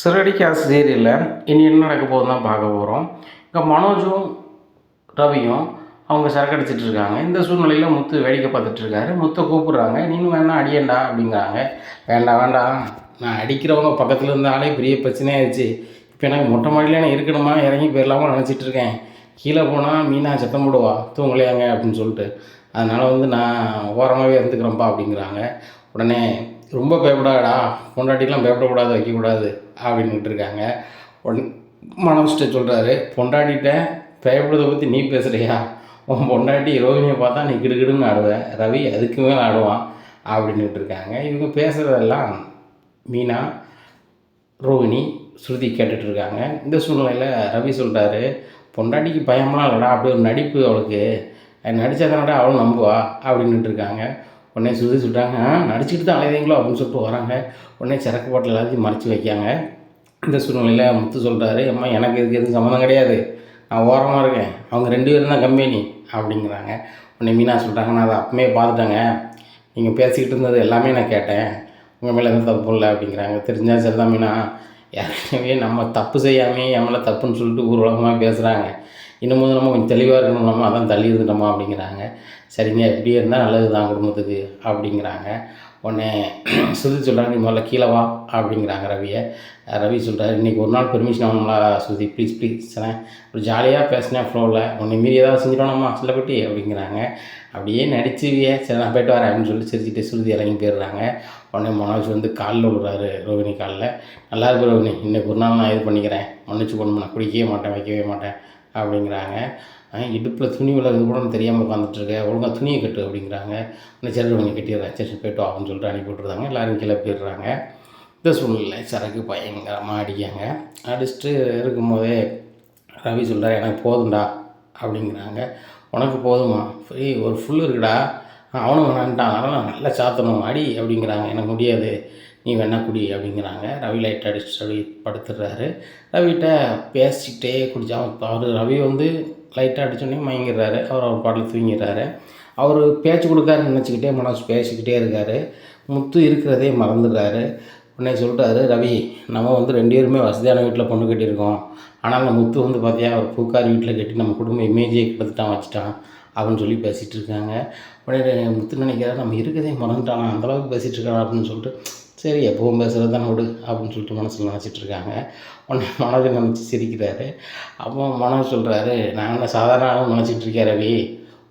சிறடி case சீரியலில் இனி என்ன நடக்க போகுதுன்னு தான் பார்க்க போகிறோம். இங்கே மனோஜும் ரவியும் அவங்க சரக்கு அடிச்சிட்டு இருக்காங்க. இந்த சூழ்நிலையில் முத்து வேடிக்கை பார்த்துட்டு இருக்காரு. முத்தை கூப்பிட்றாங்க. நீனும் வேணா அடியேண்டா அப்படிங்கிறாங்க. வேண்டாம் வேண்டாம், நான் அடிக்கிறவங்க பக்கத்தில் இருந்தாலே பெரிய பிரச்சனையாகிடுச்சு. இப்போ எனக்கு மொட்டை மாடியில் நான் இருக்கணுமா இறங்கி போயிடலாமா நினச்சிட்டு இருக்கேன். கீழே போனால் மீனா சத்தம் போடுவா தூங்கலையாங்க அப்படின்னு சொல்லிட்டு. அதனால் நான் ஓரமாகவே இருந்துக்கிறேன்ப்பா அப்படிங்கிறாங்க. உடனே ரொம்ப பயப்படாடா, பொண்டாட்டிலாம் பயப்படக்கூடாது வைக்கக்கூடாது அப்படின்ட்டு இருக்காங்க. மனோஜ்கிட்ட சொல்கிறாரு, பொண்டாட்டிகிட்ட பயப்படுறதை பற்றி நீ பேசுகிறியா? உன் பொண்டாட்டி ரோஹிணியை பார்த்தா நீ கிடுகிடுன்னு ஆடுவேன், ரவி அதுக்கு மேலே ஆடுவான் அப்படின்ட்டு இருக்காங்க. இவங்க பேசுகிறதெல்லாம் மீனா, ரோஹிணி, ஸ்ருதி கேட்டுட்ருக்காங்க. இந்த சூழ்நிலையில் ரவி சொல்கிறாரு, பொண்டாட்டிக்கு பயமெல்லாம் இல்லைடா, அப்படியே ஒரு நடிப்பு அவளுக்கு, நடித்தா தானடா அவளும் நம்புவா அப்படின்ட்டு இருக்காங்க. உடனே ஸ்ருதி சொல்கிறாங்க, நடிச்சுட்டு தான் அலைவீங்களோ அப்படின்னு சொல்லிட்டு வராங்க. உடனே சரக்கு பாட்டில் எல்லாத்தையும் மறைச்சி வைக்காங்க. இந்த சூழ்நிலையில் முத்து சொல்கிறாரு, அம்மா எனக்கு இதுக்கு எதுவும் சம்மந்தம் கிடையாது, நான் ஓரமாக இருக்கேன், அவங்க 2 பேரும் தான் கம்பெனி அப்படிங்கிறாங்க. உடனே மீனா சொல்கிறாங்க, நான் அதை அப்பமே பார்த்துட்டேங்க, நீங்கள் பேசிக்கிட்டு இருந்தது எல்லாமே நான் கேட்டேன், உங்கள் மேலே எதுவும் தப்பு இல்லை அப்படிங்கிறாங்க. தெரிஞ்சா சரிதான் மீனா, ஏற்கனவே நம்ம தப்பு செய்யாமே என் மேலே தப்புன்னு சொல்லிட்டு ஊர்வலமாக பேசுகிறாங்க, இன்னமும் நம்ம கொஞ்சம் தெளிவாக இருக்கணும், நம்ம அதான் தள்ளி இருந்துட்டோமா அப்படிங்கிறாங்க. சரிங்க, இப்படியே இருந்தால் நல்லது தான் குடும்பத்துக்கு அப்படிங்கிறாங்க. உடனே ஸ்ருதி சொல்கிறாங்க, நீ முதல்ல கீழே வா அப்படிங்கிறாங்க ரவியை. ரவி சொல்கிறார், இன்றைக்கி ஒரு நாள் பெர்மிஷன் ஆகணுங்களா ஸ்ருதி, ப்ளீஸ் சொன்னேன், ஒரு ஜாலியாக பேசினேன் ஃப்ளோவில், உன்னை மீறி ஏதாவது செஞ்சிடணுமா சில்லப்பட்டி அப்படிங்கிறாங்க. அப்படியே நடிச்சுவியே, சரி நான் போய்ட்டு வரேன் அப்படின்னு சொல்லிட்டு சிரிச்சுட்டு ஸ்ருதி இறங்கி போயிடுறாங்க. உடனே மனோஜ் காலில் விடுறாரு, ரோஹிணி காலில். நல்லா இருக்கு ரோஹிணி, இன்றைக்கி ஒரு நாள் நான் இது பண்ணிக்கிறேன், மன்னிச்சு கொண்டு நான் குடிக்கவே மாட்டேன் வைக்கவே மாட்டேன் அப்படிங்கிறாங்க. இடுப்பில் துணி விலகுது கூட தெரியாமல் உட்காந்துட்ருக்க, ஒழுங்காக துணியை கட்டு அப்படிங்கிறாங்க. இன்னும் சரி கொஞ்சம் கட்டிடுறேன், சரி போய்ட்டு அப்படின்னு சொல்லிட்டு அனுப்பி விட்ருந்தாங்க. எல்லோரும் கீழே போயிடுறாங்க. இந்த சூழ்நிலை சரக்கு பயங்கரமாக அடிக்காங்க. அடிச்சுட்டு இருக்கும்போதே ரவி சொல்கிறார், எனக்கு போதும்டா அப்படிங்கிறாங்க. உனக்கு போதுமா, ஃப்ரீ ஒரு ஃபுல் இருக்குடா, அவனும் வேணான்ட்டான், அதனால் நல்லா சாத்தணும் அடி அப்படிங்கிறாங்க. எனக்கு முடியாது, நீ வேணா குடி அப்படிங்கிறாங்க. ரவி லைட் அடிச்சுட்டு ரவி படுத்துடுறாரு. ரவிகிட்ட பேசிக்கிட்டே குடித்தா அவர் ரவி லைட்டாக அடித்தோடனே மயங்கிடுறாரு. அவர் பாட்டில் தூங்கிடுறாரு. அவர் பேச்சு கொடுக்காருன்னு நினச்சிக்கிட்டே மனசு பேசிக்கிட்டே இருக்கார். முத்து இருக்கிறதே மறந்துடுறாரு. உடனே சொல்லிட்டாரு, ரவி நம்ம 2 பேருமே வசதியான வீட்டில் பொண்ணு கட்டியிருக்கோம், ஆனால் அந்த முத்து பார்த்தியா ஒரு பூக்கார் வீட்டில் கட்டி நம்ம குடும்ப இமேஜே கெடுத்துட்டான் வச்சுட்டான் அப்படின்னு சொல்லி பேசிகிட்டு இருக்காங்க. உடனே முத்து நினைக்கிறாரு, நம்ம இருக்கிறதே மறந்துட்டானா, அந்தளவுக்கு பேசிகிட்டு இருக்கான் அப்படின்னு சொல்லிட்டு, சரி எப்பவும் பேசுகிறது தானே விடு அப்படின்னு சொல்லிட்டு மனசில் நினச்சிட்ருக்காங்க. உடனே மனோஜை நினச்சி சிரிக்கிறாரு. அப்போ மனோஜ் சொல்கிறாரு, நான் என்ன சாதாரண ஆளும் நினச்சிட்ருக்கேன் ரவி,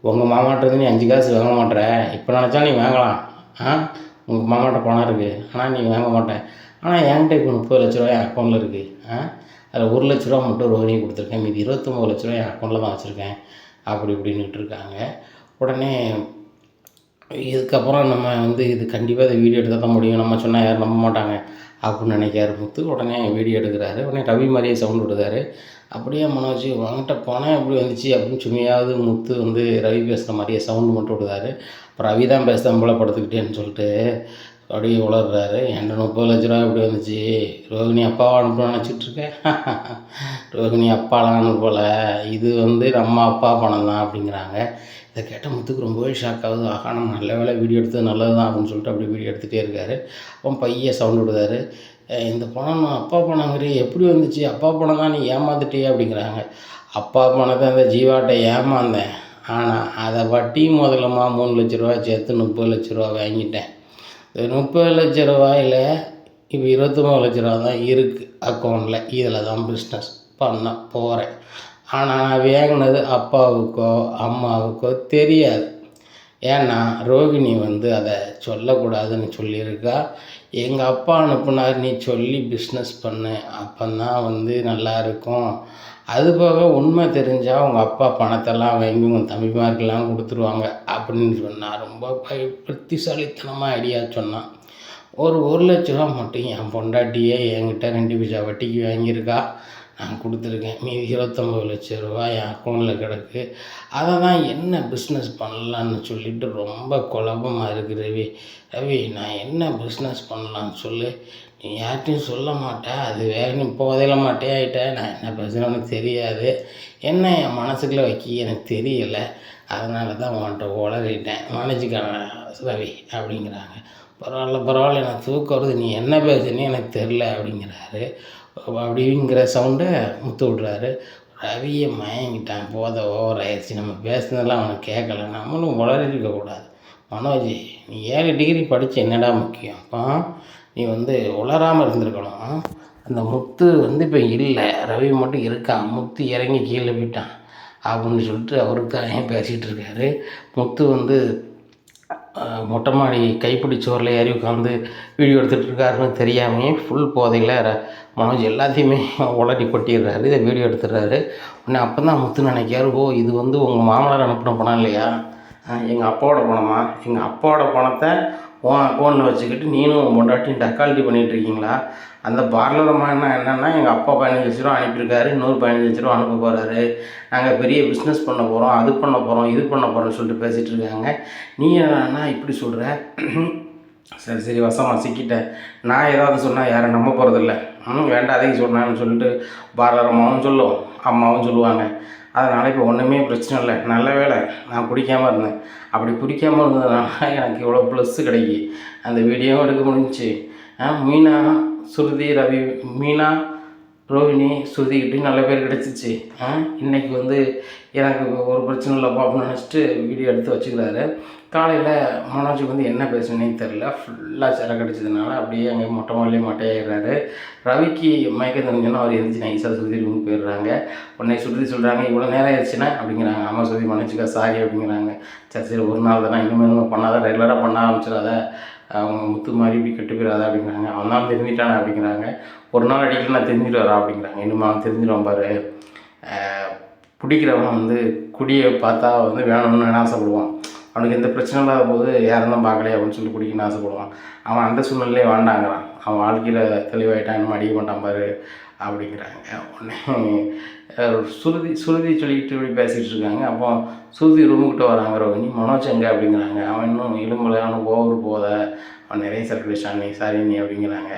உங்கள் மாமாட்டது நீ 5 காசு வாங்க மாட்டேற, இப்போ நினச்சா நீ வாங்கலாம், உங்கள் மாமாட்ட பணம் இருக்குது ஆனால் நீ வாங்க மாட்டேன், ஆனால் என்கிட்ட இப்போ 30 லட்ச ரூபா என் அக்கௌண்ட்டில் இருக்குது, அதில் 1 லட்ச ரூபா மட்டும் ரோஹிணி கொடுத்துருக்கேன், மீதி 29 லட்ச ரூபா என் அக்கௌண்ட்டில் தான் வச்சுருக்கேன் அப்படி இப்படின்னுட்டு இருக்காங்க. உடனே இதுக்கப்புறம் நம்ம இது கண்டிப்பாக இதை வீடியோ எடுத்தால் தான் முடியும், நம்ம சொன்னால் யாரும் நம்ப மாட்டாங்க அப்படின்னு நினைக்காரு முத்து. உடனே வீடியோ எடுக்கிறாரு. உடனே ரவி மாதிரியே சவுண்ட் விடுறாரு. அப்படியே மனோஜ் வாங்கிட்ட போனால் எப்படி வந்துச்சு அப்படின்னு சும்மையாவது முத்து ரவி பேசுகிற மாதிரியே சவுண்டு மட்டும் விடுறாரு. அப்புறம் ரவி தான் பேசுகிறேன் போல படுத்துக்கிட்டேன்னு சொல்லிட்டு அப்படியே உளர்றாரு. என்கிட்ட 30 லட்ச ரூபா எப்படி வந்துச்சு, ரோஹிணி அப்பாவை அனுப்பணும்னு நினச்சிட்ருக்கேன், ரோஹிணி அப்பாலாம் அனுப்பல, இது நம்ம அப்பா பணம் தான் அப்படிங்கிறாங்க. இதை கேட்ட முத்துக்கு ரொம்பவே ஷாக் ஆகுது. ஆகா, நம்ம நல்ல வேலை வீடியோ எடுத்தது நல்லது தான் அப்படின்னு சொல்லிட்டு அப்படி வீடியோ எடுத்துகிட்டே இருக்கார். அப்போ பையன் சவுண்டு விடுதாரு, இந்த பணம் அப்பா பணங்கிறீ எப்படி வந்துச்சு, அப்பா பணம் தான் நீ ஏமாந்துட்டியே அப்படிங்கிறாங்க. அப்பா பணத்தை அந்த ஜீவாட்டை ஏமாந்தேன், ஆனால் அதை வட்டி முதலமாக 3 லட்ச ரூபா சேர்த்து 30 லட்ச ரூபா வாங்கிட்டேன். இந்த 30 லட்ச ரூபாயில் இப்போ 29 லட்ச ரூபா தான் இருக்குது அக்கௌண்ட்டில், இதில் தான் பிஸ்னஸ் பண்ண போகிறேன். ஆனால் நான் வாங்கினது அப்பாவுக்கோ அம்மாவுக்கோ தெரியாது, ஏன்னா ரோகிணி அதை சொல்லக்கூடாதுன்னு சொல்லியிருக்கா. எங்கள் அப்பா அனுப்புனார், நீ சொல்லி பிஸ்னஸ் பண்ணு, அப்போதான் நல்லா இருக்கும், அதுபோக உண்மை தெரிஞ்சால் உங்கள் அப்பா பணத்தெல்லாம் வாங்கி உங்கள் தம்பிமாருக்கெல்லாம் கொடுத்துருவாங்க அப்படின்னு சொன்னான். ரொம்ப புத்திசாலித்தனமாக ஐடியா சொன்னான். ஒரு 1 லட்ச ரூபா மட்டும் என் பொண்டாட்டியே என்கிட்ட 2 பைசா வட்டிக்கு வாங்கியிருக்கா, நான் கொடுத்துருக்கேன், மீதி 29 லட்ச ரூபா என் அக்கௌண்ட்டில் கிடக்கு, அதை தான் என்ன பிஸ்னஸ் பண்ணலான்னு சொல்லிவிட்டு ரொம்ப குழப்பமாக இருக்குது ரவி. ரவி நான் என்ன பிஸ்னஸ் பண்ணலான்னு சொல்லு, நீ யார்கிட்டையும் சொல்ல மாட்டேன், அது வேற நீ போதையில மாட்டே ஆகிட்டேன், நான் என்ன பேசுகிறேன்னு தெரியாது, என்ன என் மனசுக்குள்ளே வைக்க எனக்கு தெரியலை, அதனால தான் உன்கிட்ட உளறிட்டேன், மன்னிச்சுக்கான ரவி அப்படிங்கிறாங்க. பரவாயில்ல பரவாயில்ல எனக்கு தூக்கம் வருது, நீ என்ன பேசுனே எனக்கு தெரில அப்படிங்கிறாரு. அப்படிங்கிற சவுண்டை முத்து விட்றாரு. ரவியை மயங்கிட்டான், போதை ஓவர் ஆயிடுச்சு, நம்ம பேசுனதெல்லாம் அவனுக்கு கேட்கல, நம்மளும் உளறிருக்கக்கூடாது. மனோஜ், நீ 7 டிகிரி படித்து என்னடா முக்கியம்? நீ உளராமல் இருந்திருக்கணும். அந்த முத்து இப்போ இல்லை, ரவி மட்டும் இருக்கான், முத்து இறங்கி கீழே போயிட்டான் அப்படின்னு சொல்லிட்டு அவருக்கு தான் பேசிகிட்டு இருக்காரு. முத்து மொட்டை மாடி கைப்பிடி சோறில் ஏறி உட்காந்து வீடியோ எடுத்துகிட்டு இருக்காருன்னு தெரியாமையே ஃபுல் போதையில் மனோஜ் எல்லாத்தையுமே உளறி கொட்டிடுறாரு. இதை வீடியோ எடுத்துடுறாரு. உடனே அப்போ தான் முத்து நினைக்காரு, ஓ இது உங்கள் மாமனார் அனுப்பின பணம் இல்லையா, எங்கள் அப்பாவோட பணமா, எங்கள் அப்பாவோட பணத்தை உன் அக்கௌண்ட்டில் வச்சுக்கிட்டு நீனும் உன் பொண்டாட்டியும் டக்காலிட்டி பண்ணிகிட்டு இருக்கீங்களா? அந்த பார்லரம்மா என்னென்னா எங்கள் அப்பா 15 லட்ச ரூபா அனுப்பியிருக்காரு, இன்னொரு 15 லட்ச ரூபா அனுப்ப போகிறாரு, நாங்கள் பெரிய பிஸ்னஸ் பண்ண போகிறோம், அது பண்ண போகிறோம், இது பண்ண போகிறோன்னு சொல்லிட்டு பேசிகிட்டு இருக்காங்க. நீ என்னன்னா இப்படி சொல்கிற? சரி சரி வசமாக சிக்கிட்டேன், நான் ஏதாவது சொன்னால் யாரும் நம்ப போகிறதில்ல, வேண்டாதையும் சொன்னான்னு சொல்லிட்டு பார்லரம்மாவும் சொல்லும், அம்மாவும் சொல்லுவாங்க. அதனால் இப்போ ஒன்றுமே பிரச்சனை இல்லை, நல்ல வேலை நான் குடிக்காமல் இருந்தேன், அப்படி குடிக்காமல் இருந்ததுனால எனக்கு இவ்வளோ ப்ளஸ்ஸு கிடைக்கி, அந்த வீடியோவும் எடுக்க முடிஞ்சிச்சு. மீனா, ஸ்ருதி, ரவி, மீனா, ரோஹிணி, ஸ்ருதி இப்படின்னு நல்ல பேர் கிடச்சிச்சு. இன்றைக்கி எனக்கு ஒரு பிரச்சனை இல்லை பாப்போம்னு நினச்சிட்டு வீடியோ எடுத்து வச்சுக்கிறாரு. காலையில் மனோஜுக்கு என்ன பேசுனே தெரில, ஃபுல்லாக சிறகு அடிச்சதுனால அப்படியே அங்கே மொட்டை மாடலே மட்டையாகிறாரு. ரவிக்கு மயக்கம் தெரிஞ்சோன்னா அவர் எந்திரிச்சு நைஸாக சுருதி ரூமுக்கு போயிடுறாங்க. உடனே சுருதி சொல்கிறாங்க, இவ்வளோ நேரம் ஆயிடுச்சுன்னா அப்படிங்கிறாங்க. அம்மா சுருதி மன்னிச்சுக்கா, சாரி அப்படிங்கிறாங்க. சரி சரி ஒரு நாள் தானே, இனிமேல் பண்ணாத, ரெகுலராக பண்ண ஆரம்பிச்சிடாத, அவங்க முத்து மாதிரி இப்படி கெட்டு போயிடாத அப்படிங்கிறாங்க. அவன் தான் தெரிஞ்சிட்டானே அப்படிங்கிறாங்க. ஒரு நாள் அடிக்கல நான் தெரிஞ்சுட்டு வரா அப்படிங்கிறாங்க. இன்னும் அவன் தெரிஞ்சிடுவான் பாரு, பிடிக்கிறவன் குடியை பார்த்தா வேணும்னு ஆசைப்படுவான், அவனுக்கு எந்த பிரச்சனை இல்லாத போது யாரும் தான் பார்க்கலையே அப்படின்னு சொல்லி குடிக்கணும்னு ஆசைப்படுவான். அவன் அந்த சூழ்நிலையே வேண்டாங்கிறான், அவன் வாழ்க்கையில் தெளிவாயிட்டான், இன்னும் அடிக்க மாட்டான் பாரு அப்படிங்கிறாங்க. உடனே சுருதி சொல்லிக்கிட்டு இப்படி பேசிகிட்டு இருக்காங்க. அப்போ சுருதி ரூமுக்கிட்ட வராங்க. ரோஹிணி, மனோஜ் எங்கே அப்படிங்கிறாங்க. அவன் இன்னும் எலும்புல, அவனுக்கு ஓவர் போத, அவன் நிறைய சர்க்குலேஷன், நீ சாரி நீ அப்படிங்கிறாங்க.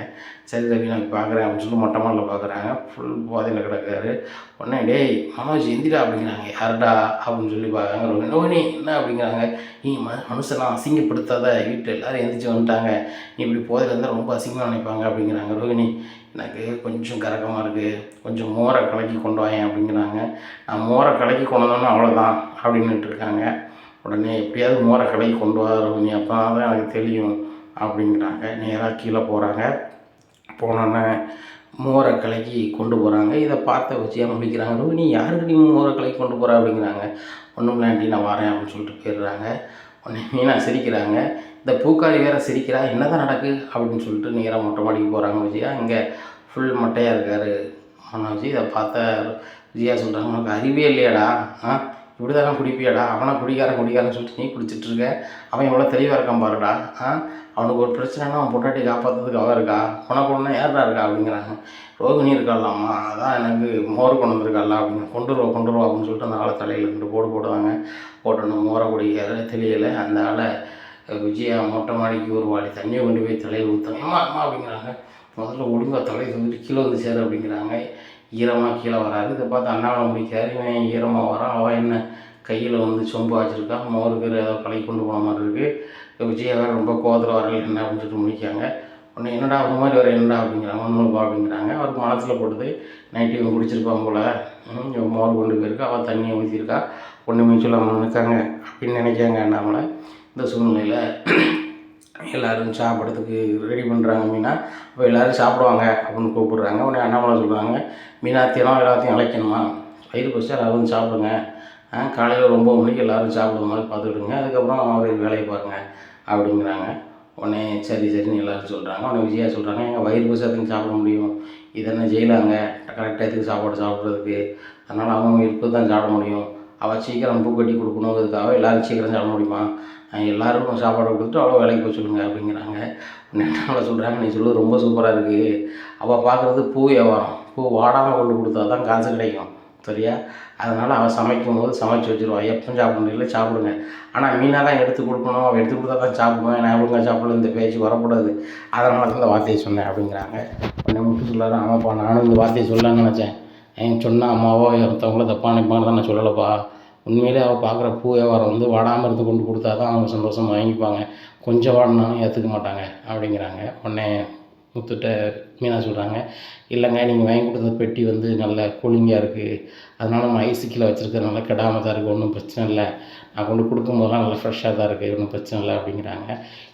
சரி ரவி நான் பார்க்குறேன் அப்படின்னு சொல்லிட்டு மொட்டை மாடில் பார்க்குறாங்க. ஃபுல் போதையில் கிடக்காரு. உடனே டேய் மனோஜ் எந்திரா அப்படிங்கிறாங்க. யாருடா அப்படின்னு சொல்லி பார்க்குறாங்க. ரோஹிணி என்ன அப்படிங்கிறாங்க. நீ மனுஷனா அசிங்கப்படுத்தாத, வீட்டில் எல்லோரும் எந்திரிச்சு வந்துட்டாங்க, நீ இப்படி போதையில் இருந்தால் ரொம்ப அசிங்கமாக நினைப்பாங்க அப்படிங்கிறாங்க. ரோஹிணி எனக்கு கொஞ்சம் கரகமாக இருக்குது, கொஞ்சம் மோரை கலக்கி கொண்டு வாயேன் அப்படிங்கிறாங்க. நான் மோரை கலக்கி கொண்டு வந்தோன்னா அவ்வளோதான் அப்படின்னுட்டு இருக்காங்க. உடனே எப்படியாவது மோரை கலக்கி கொண்டு வா ரோஹிணி, அப்போ தான் எனக்கு தெரியும் அப்படிங்கிறாங்க. நேராக கீழே போகிறாங்க. போனோன்னே மோரை கலக்கி கொண்டு போகிறாங்க. இதை பார்த்த வச்சியாக முடிக்கிறாங்க. ரோஹிணி யாருக்கு நீ மோரை கலக்கி கொண்டு போகிறா அப்படிங்கிறாங்க. ஒன்றும் இல்லாண்டி நான் வரேன் அப்படின்னு சொல்லிட்டு போயிடுறாங்க. உடனே மீனா சிரிக்கிறாங்க. இந்த பூக்காரி வேறு சிரிக்கிறா, என்ன தான் நடக்கு அப்படின்னு சொல்லிட்டு நேராக மொட்டை மாடிக்கு போகிறாங்க. விஜயா இங்கே ஃபுல் மொட்டையாக இருக்கார் மனோஜ். இதை பார்த்த விஜயா சொல்கிறாங்க, உனக்கு அறிவே இல்லையாடா, இப்படி தானே குடிப்பியாடா, அவனை குடிக்காரன்னு சொல்லிட்டு நீ குடிச்சிட்ருக்க, அவன் எவ்வளோ தெளிவாக இருக்கான் பாருடா, அவனுக்கு ஒரு பிரச்சனைனா அவன் பொண்டாட்டி காப்பாற்றுறதுக்கு அவன் இருக்கா, உனக்கு ஒன்றா யாரா இருக்கா அப்படிங்கிறாங்க. ரோகிணி இருக்காளாம்மா, அதான் எனக்கு மோர் கொண்டு வந்திருக்காளா அப்படிங்க. கொண்டு வருவா அப்படின்னு சொல்லிட்டு அந்த ஆளை தலையில் 2 போடுவாங்க. போட்டோன்னு மோரை குடிக்கிற தெளியலை. அந்த ஆளை விஜயா மொட்டை மாடிக்கு ஒரு வாளி தண்ணியை கொண்டு போய் தலையில் ஊற்றாங்க. அம்மா அப்படிங்கிறாங்க. முதல்ல ஒழுங்காக தலையை சொல்லிட்டு கீழே சேரு அப்படிங்கிறாங்க. ஈரமாக கீழே வராது. இதை பார்த்து அண்ணாவளை முடிக்காரு. இவன் ஈரமாக வரான். அவன் என்ன கையில் சொம்பு வச்சுருக்கான், மோருக்கு ஏதோ கலை கொண்டு போன மாதிரி இருக்குது. விஜயா வேறு ரொம்ப கோவத்தில் வரல என்ன அப்படின்னு சொல்லிட்டு முடிக்காங்க. உடனே என்னடா ஒரு மாதிரி வர என்னடா அப்படிங்கிறாங்க. ஒன்றுப்பா அப்படிங்கிறாங்க. அவருக்கு மனசில் போடுது, நைட்டு இவன் குடிச்சிருப்பான் போல், இவன் மோர் கொண்டு போயிருக்கா, அவன் தண்ணியை ஊற்றிருக்கா, ஒன்றுமே சொல்லாமல் இருக்காங்க அப்படின்னு நினைக்காங்க அண்ணாமலை. இந்த சூழ்நிலையில் எல்லோரும் சாப்பிட்றதுக்கு ரெடி பண்ணுறாங்க. மீனா அப்போ எல்லோரும் சாப்பிடுவாங்க அப்படின்னு கூப்பிட்றாங்க. உடனே அண்ணாமலை சொல்கிறாங்க, மீனா தினம் எல்லாத்தையும் அழைக்கணுமா, வயிறு பசிச்சா எல்லாரும் சாப்பிடுங்க, காலையில் 9 மணிக்கு எல்லோரும் சாப்பிடுற மாதிரி பார்த்துக்கிடுங்க, அதுக்கப்புறம் அவர் வேலையை பாருங்க அப்படிங்கிறாங்க. உடனே சரி சரின்னு எல்லோரும் சொல்கிறாங்க. உடனே விஜயா சொல்கிறாங்க, எங்கள் வயிறு பசியாதுங்க சாப்பிட முடியும், இது என்ன ஜெயிலாங்க கரெக்டாக எதுக்கு சாப்பிட்றதுக்கு, அதனால் அவங்க இருப்பு தான் சாப்பிட முடியும், அவள் சீக்கிரம் பூ கட்டி கொடுக்கணுங்கிறதுக்காக எல்லோரும் சீக்கிரம் சாப்பிட முடியுமா, எல்லோரும் சாப்பாடு கொடுத்துட்டு அவ்வளோ வேலைக்கு போய் சொல்லுங்கள் அப்படிங்கிறாங்க. அவளை சொல்கிறாங்க, நீ சொல்லுவது ரொம்ப சூப்பராக இருக்குது, அவள் பார்க்குறது பூ வியாபாரம், பூ வாடாமல் கொண்டு கொடுத்தா தான் காசு கிடைக்கும் சரியா, அதனால் அவள் சமைக்கும் போது சமைச்சு வச்சுருவாள், எப்போ சாப்பிட முடியல சாப்பிடுங்க, ஆனால் மீனாக தான் எடுத்து கொடுக்கணும், அவள் எடுத்து கொடுத்தா தான் சாப்பிடுவேன், நான் ஒழுங்காக சாப்பிடல, இந்த பேச்சு வரக்கூடாது, அதனால தான் இந்த வார்த்தையை சொன்னேன் அப்படிங்கிறாங்க. உடனே முட்டு சொல்லாரு, ஆமாப்பா நானும் இந்த வார்த்தையை சொல்லலான்னு நினச்சேன், சொன்னால் அம்மாவோ ஒருத்தவங்கள தப்பாக நினைப்பான்னு தான் நான் சொல்லலைப்பா, உண்மையிலே அவள் பார்க்குற பூ வியாபாரம் வாடாமல் இருந்து கொண்டு கொடுத்தா தான் அவங்க சந்தோஷமாக வாங்கிப்பாங்க, கொஞ்சம் வாடினாலும் ஏற்றுக்க மாட்டாங்க அப்படிங்கிறாங்க. உடனே முத்துட்ட மீனா சொல்கிறாங்க, இல்லைங்க நீங்கள் வாங்கி கொடுத்த பெட்டி வந்து நல்ல கூலிங்காக இருக்குது, அதனால் நம்ம ஐசிக்கில் வச்சுருக்கிறதுனால கெடாமல் தான் இருக்குது, ஒன்றும் பிரச்சனை இல்லை, நான் கொண்டு கொடுக்கும்போதெல்லாம் நல்லா ஃப்ரெஷ்ஷாக தான் இருக்குது, ஒன்றும் பிரச்சனை இல்லை அப்படிங்கிறாங்க.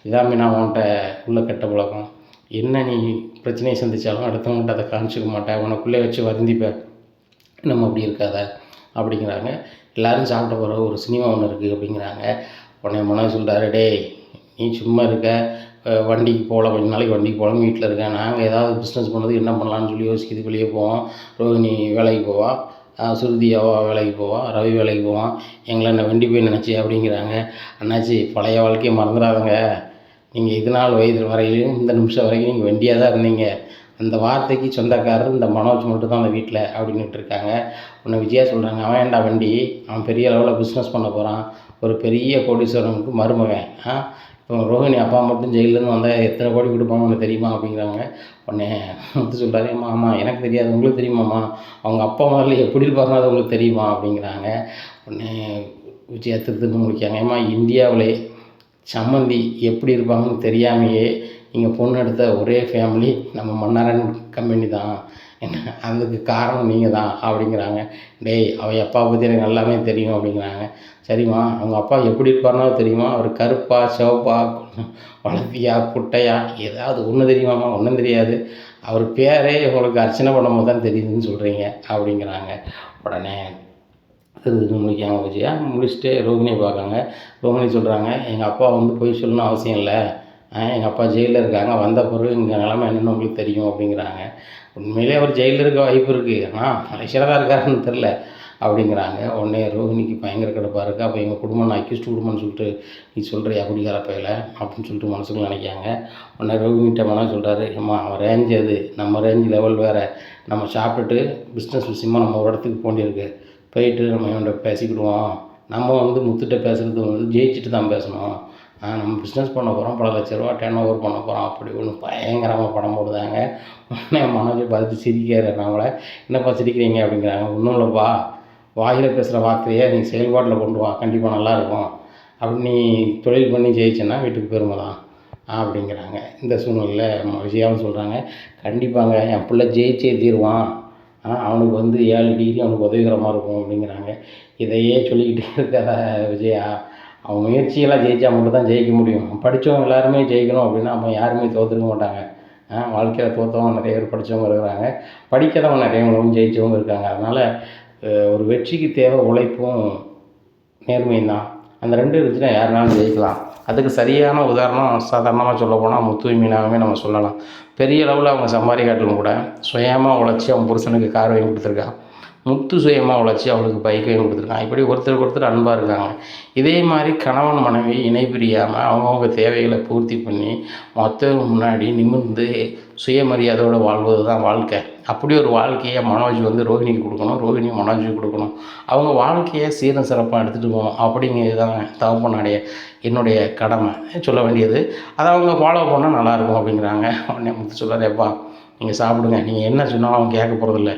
இதான் மீனா உன்கிட்ட உள்ள கெட்ட பழக்கம், என்ன நீ பிரச்சனையை சந்தித்தாலும் அடுத்தவங்கள்ட்ட அதை காமிச்சிக்க மாட்டேன், உனக்குள்ளே வச்சு வருந்திப்பேன், நம்ம அப்படி இருக்காத அப்படிங்கிறாங்க. எல்லோரும் சாப்பிட்ட பிறகு ஒரு சினிமா ஒன்று இருக்குது அப்படிங்கிறாங்க. உடனே மனோஜ் சொல்கிறாரு, டேய் நீ சும்மா இருக்க, வண்டிக்கு போகலாம், கொஞ்சம் நாளைக்கு வண்டிக்கு போகலாம், வீட்டில் இருக்கேன், நாங்கள் ஏதாவது பிஸ்னஸ் பண்ணது என்ன பண்ணலான்னு சொல்லி யோசிக்கிறது, வெளியே போவோம், ரோஹிணி வேலைக்கு போவான், சுருதியாவா வேலைக்கு போவான், ரவி வேலைக்கு போவான், எங்களை என்ன வண்டி போய் நினச்சி அப்படிங்கிறாங்க. அண்ணாச்சி பழைய வாழ்க்கையை மறந்துடாதங்க, நீங்கள் இது நாள் வயது வரையிலும் இந்த நிமிஷம் வரைக்கும் நீங்கள் வண்டியாக தான் இருந்தீங்க, அந்த வார்த்தைக்கு சொந்தக்காரர் இந்த மனோஜ் மட்டும் தான் அந்த வீட்டில் அப்படின்ட்டு இருக்காங்க. உன்னை விஜயா சொல்கிறாங்க, அவன் ஏன்டா வண்டி, அவன் பெரிய அளவில் பிஸ்னஸ் பண்ண போகிறான், ஒரு பெரிய கோடீஸ்வரனுக்கு மருமகன், இப்போ ரோஹிணி அப்பா மட்டும் ஜெயிலேருந்து வந்தால் எத்தனை கோடி கொடுப்பாங்க உனக்கு தெரியுமா அப்படிங்கிறாங்க. உடனே முத்து சொல்கிறாரு, ஆமா எனக்கு தெரியாது, உங்களுக்கு தெரியுமாம்மா, அவங்க அப்பா மாதிரில எப்படி இருப்பாங்க அது உங்களுக்கு தெரியுமா அப்படிங்கிறாங்க. உடனே விஜயா திருத்துன்னு முடிக்காங்க, ஏம்மா இந்தியாவிலே சம்மந்தி எப்படி இருப்பாங்கன்னு தெரியாமையே நீங்கள் பொண்ணு எடுத்த ஒரே ஃபேமிலி நம்ம மன்னாரன் கம்பெனி தான், என்ன அதுக்கு காரணம் நீங்கள் தான் அப்படிங்கிறாங்க. டேய் அவன் அப்பா பற்றி எனக்கு நல்லாவே தெரியும் அப்படிங்கிறாங்க. சரிம்மா அவங்க அப்பா எப்படி இருப்பாருனாலும் தெரியுமா, அவர் கருப்பா சிவப்பா வளர்த்தியா குட்டையா ஏதாவது ஒன்று தெரியுமாம்மா, ஒன்றும் தெரியாது, அவர் பேரே உங்களுக்கு அர்ச்சனை பண்ணும்போது தான் தெரியுதுன்னு சொல்கிறீங்க அப்படிங்கிறாங்க. உடனே திருது முடிக்காங்க விஜயா. முடிச்சுட்டு ரோகிணியை பார்க்காங்க. ரோகிணி சொல்கிறாங்க, எங்கள் அப்பா வந்து போய் சொல்லணும்னு அவசியம் இல்லை, எங்கள் அப்பா ஜெயிலில் இருக்காங்க, வந்த பிறகு இங்கே நிலமை என்னென்னு உங்களுக்கு தெரியும் அப்படிங்கிறாங்க. உண்மையிலே அவர் ஜெயிலில் இருக்க வாய்ப்பு இருக்குது, ஆனால் மலேசியாவில் தான் இருக்காருன்னு தெரில அப்படிங்கிறாங்க. உடனே ரோஹிணிக்கு பயங்கர கிடப்பாக இருக்குது. அப்போ எங்கள் குடும்பம் நான் அக்யூஸ்ட் குடும்பம்னு சொல்லிட்டு நீ சொல்கிறியா குடிக்கார பையில அப்படின்னு சொல்லிட்டு மனசுக்குள்ள நினைக்காங்க. உடனே ரோஹிணிகிட்ட மனம் சொல்கிறாரு, அம்மா அவன் ரேஞ்சு அது, நம்ம ரேஞ்சு லெவல் வேறு, நம்ம சாப்பிட்டுட்டு பிஸ்னஸ் விஷயமாக நம்ம ஒரு இடத்துக்கு போண்டியிருக்கு, போயிட்டு நம்ம இவன்கிட்ட பேசிக்கிடுவோம், நம்ம வந்து முத்துகிட்ட பேசுகிறது வந்து ஜெயிச்சுட்டு தான் பேசணும், நம்ம பிஸ்னஸ் பண்ண போகிறோம், பல லட்ச ரூபா டர்ன் ஓவர் பண்ண போகிறோம் அப்படி ஒன்று பயங்கரமாக படம் போடுதாங்க. உடனே மனோஜை பார்த்து சிரிக்காரு. நம்மளை என்னப்பா சிரிக்கிறீங்க அப்படிங்கிறாங்க. ஒன்றும் இல்லைப்பா, வாயில் பேசுகிற வார்த்தையை நீ செயல்பாட்டில் கொண்டு வா, கண்டிப்பாக நல்லாயிருக்கும், அப்படி நீ தொழில் பண்ணி ஜெயிச்சேன்னா வீட்டுக்கு பெருமை தான் அப்படிங்கிறாங்க. இந்த சூழ்நிலையில் விஜயாவும் சொல்கிறாங்க, கண்டிப்பாங்க என் பிள்ளை ஜெயிச்சே தீருவான், அவனுக்கு வந்து 7 டிகிரி அவனுக்கு உதவிக்கிற மாதிரி இருக்கும் அப்படிங்கிறாங்க. இதையே சொல்லிக்கிட்டே இருக்காத விஜயா, அவன் முயற்சியெல்லாம் ஜெயித்தா மட்டும் தான் ஜெயிக்க முடியும், படித்தவங்க எல்லாருமே ஜெயிக்கணும் அப்படின்னா அவன் யாருமே தோற்றுருக்க மாட்டாங்க, வாழ்க்கையில் தோற்றவங்க நிறைய பேர் படித்தவங்க இருக்கிறாங்க, படிக்காதவங்க நிறையவங்களும் ஜெயித்தவங்க இருக்காங்க. அதனால் ஒரு வெற்றிக்கு தேவை உழைப்பும் நேர்மையும் தான், அந்த 2 இருந்துச்சுன்னா யாருனாலும் ஜெயிக்கலாம். அதுக்கு சரியான உதாரணம் சாதாரணமாக சொல்ல போனால் முத்து மீனாகவே நம்ம சொல்லலாம். பெரிய அளவில் அவங்க சம்பாதிக்காட்டிலும் கூட சுயமாக உழைச்சி அவன் புருஷனுக்கு கார் வாங்கி கொடுத்துருக்கான், முத்து சுயமாக உழைச்சி அவளுக்கு பைக் வாங்கி கொடுத்துருக்கான். இப்படி ஒருத்தருக்கு ஒருத்தர் அன்பாக இருக்காங்க. இதே மாதிரி கணவன் மனைவி இணை பிரியாமல் அவங்கவுங்க தேவைகளை பூர்த்தி பண்ணி மற்றவங்க முன்னாடி நிமிர்ந்து சுயமரியாதையோடு வாழ்வது தான் வாழ்க்கை. அப்படி ஒரு வாழ்க்கையை மனோஜ் வந்து ரோஹிணிக்கு கொடுக்கணும், ரோஹிணி மனோஜுக்கு கொடுக்கணும், அவங்க வாழ்க்கையை சீரும் சிறப்பாக எடுத்துகிட்டு போகணும் அப்படிங்கிறது தான் தகப்பனுடைய என்னுடைய கடமை சொல்ல வேண்டியது. அதை அவங்க ஃபாலோ பண்ணால் நல்லாயிருக்கும் அப்படிங்கிறாங்க. உடனே முத்து சொல்கிறாரேப்பா நீங்கள் சாப்பிடுங்க, நீங்கள் என்ன சொன்னாலும் அவங்க கேட்க போகிறதில்ல,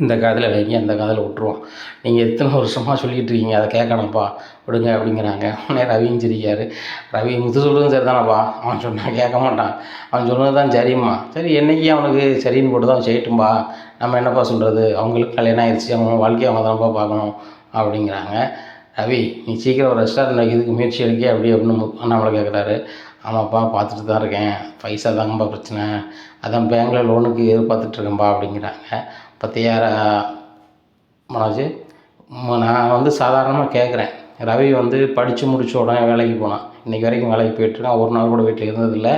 இந்த காதில் வைங்க அந்த காதில் விட்டுருவான், நீங்கள் எத்தனை வருஷமாக சொல்லிகிட்டு இருக்கீங்க அதை கேட்கணும்ப்பா விடுங்க அப்படிங்கிறாங்க. உடனே ரவியும் சிரிக்காரு. ரவி முத்து சொல்கிறதும் சரி தானப்பா, அவன் சொன்னால் கேட்க மாட்டான், அவன் சொன்னது தான் சரிம்மா, சரி என்றைக்கு அவனுக்கு சரின்னு போட்டு தான் செய்யட்டும்பா, நம்ம என்னப்பா சொல்கிறது, அவங்களுக்கு கல்யாணம் ஆயிடுச்சு, அவங்க வாழ்க்கையை அவங்க தானப்பா பார்க்கணும் அப்படிங்கிறாங்க. ரவி நீ சீக்கிரம் ஒரு ரெஸ்டாரண்ட் வைக்கிறதுக்கு முயற்சி எடுக்கே அப்படின்னு அண்ணாமலை கேட்குறாரு. ஆமாப்பா பார்த்துட்டு தான் இருக்கேன், பைசா தாங்கப்பா பிரச்சனை, அதான் பேங்கில் லோனுக்கு எதிர்பார்த்துட்ருக்கேன்ப்பா அப்படிங்கிறாங்க. பத்தியார மனோஜ், நான் வந்து சாதாரணமாக கேட்குறேன், ரவி வந்து படித்து முடித்த உடனே வேலைக்கு போனான், இன்றைக்கி வரைக்கும் வேலைக்கு போயிட்டுருக்கான், ஒரு நாள் கூட வீட்டில் இருந்ததில்லை,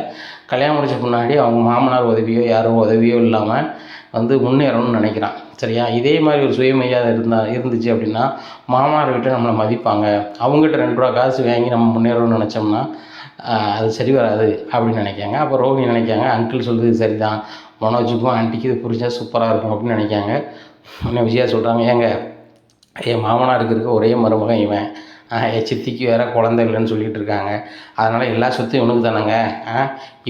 கல்யாணம் முடிச்ச முன்னாடி அவங்க மாமனார் உதவியோ யாரும் உதவியோ இல்லாமல் வந்து முன்னேறணும்னு நினைக்கிறான். சரியா, இதே மாதிரி ஒரு சுயமரியாதை இருந்துச்சு அப்படின்னா மாமனார் வீட்டை நம்மளை மதிப்பாங்க, அவங்ககிட்ட 2 ரூபா காசு வாங்கி நம்ம முன்னேறணும்னு நினச்சோம்னா அது சரி வராது அப்படின்னு நினைக்காங்க. அப்போ ரோஹிணி நினைக்காங்க, அங்கிள் சொல்கிறது சரி தான், மனோஜுக்கும் ஆண்டிக்கு இது புரிஞ்சா சூப்பராக இருக்கும் அப்படின்னு நினைக்காங்க. உடனே விஜயா சொல்கிறாங்க, ஏங்க என் மாமனாருக்கு இருக்க ஒரே மருமகன் இவன், என் சித்திக்கு வேறு குழந்தை இல்லைன்னு சொல்லிகிட்டு இருக்காங்க, அதனால் எல்லா சொத்தும் இவனுக்கு தானேங்க,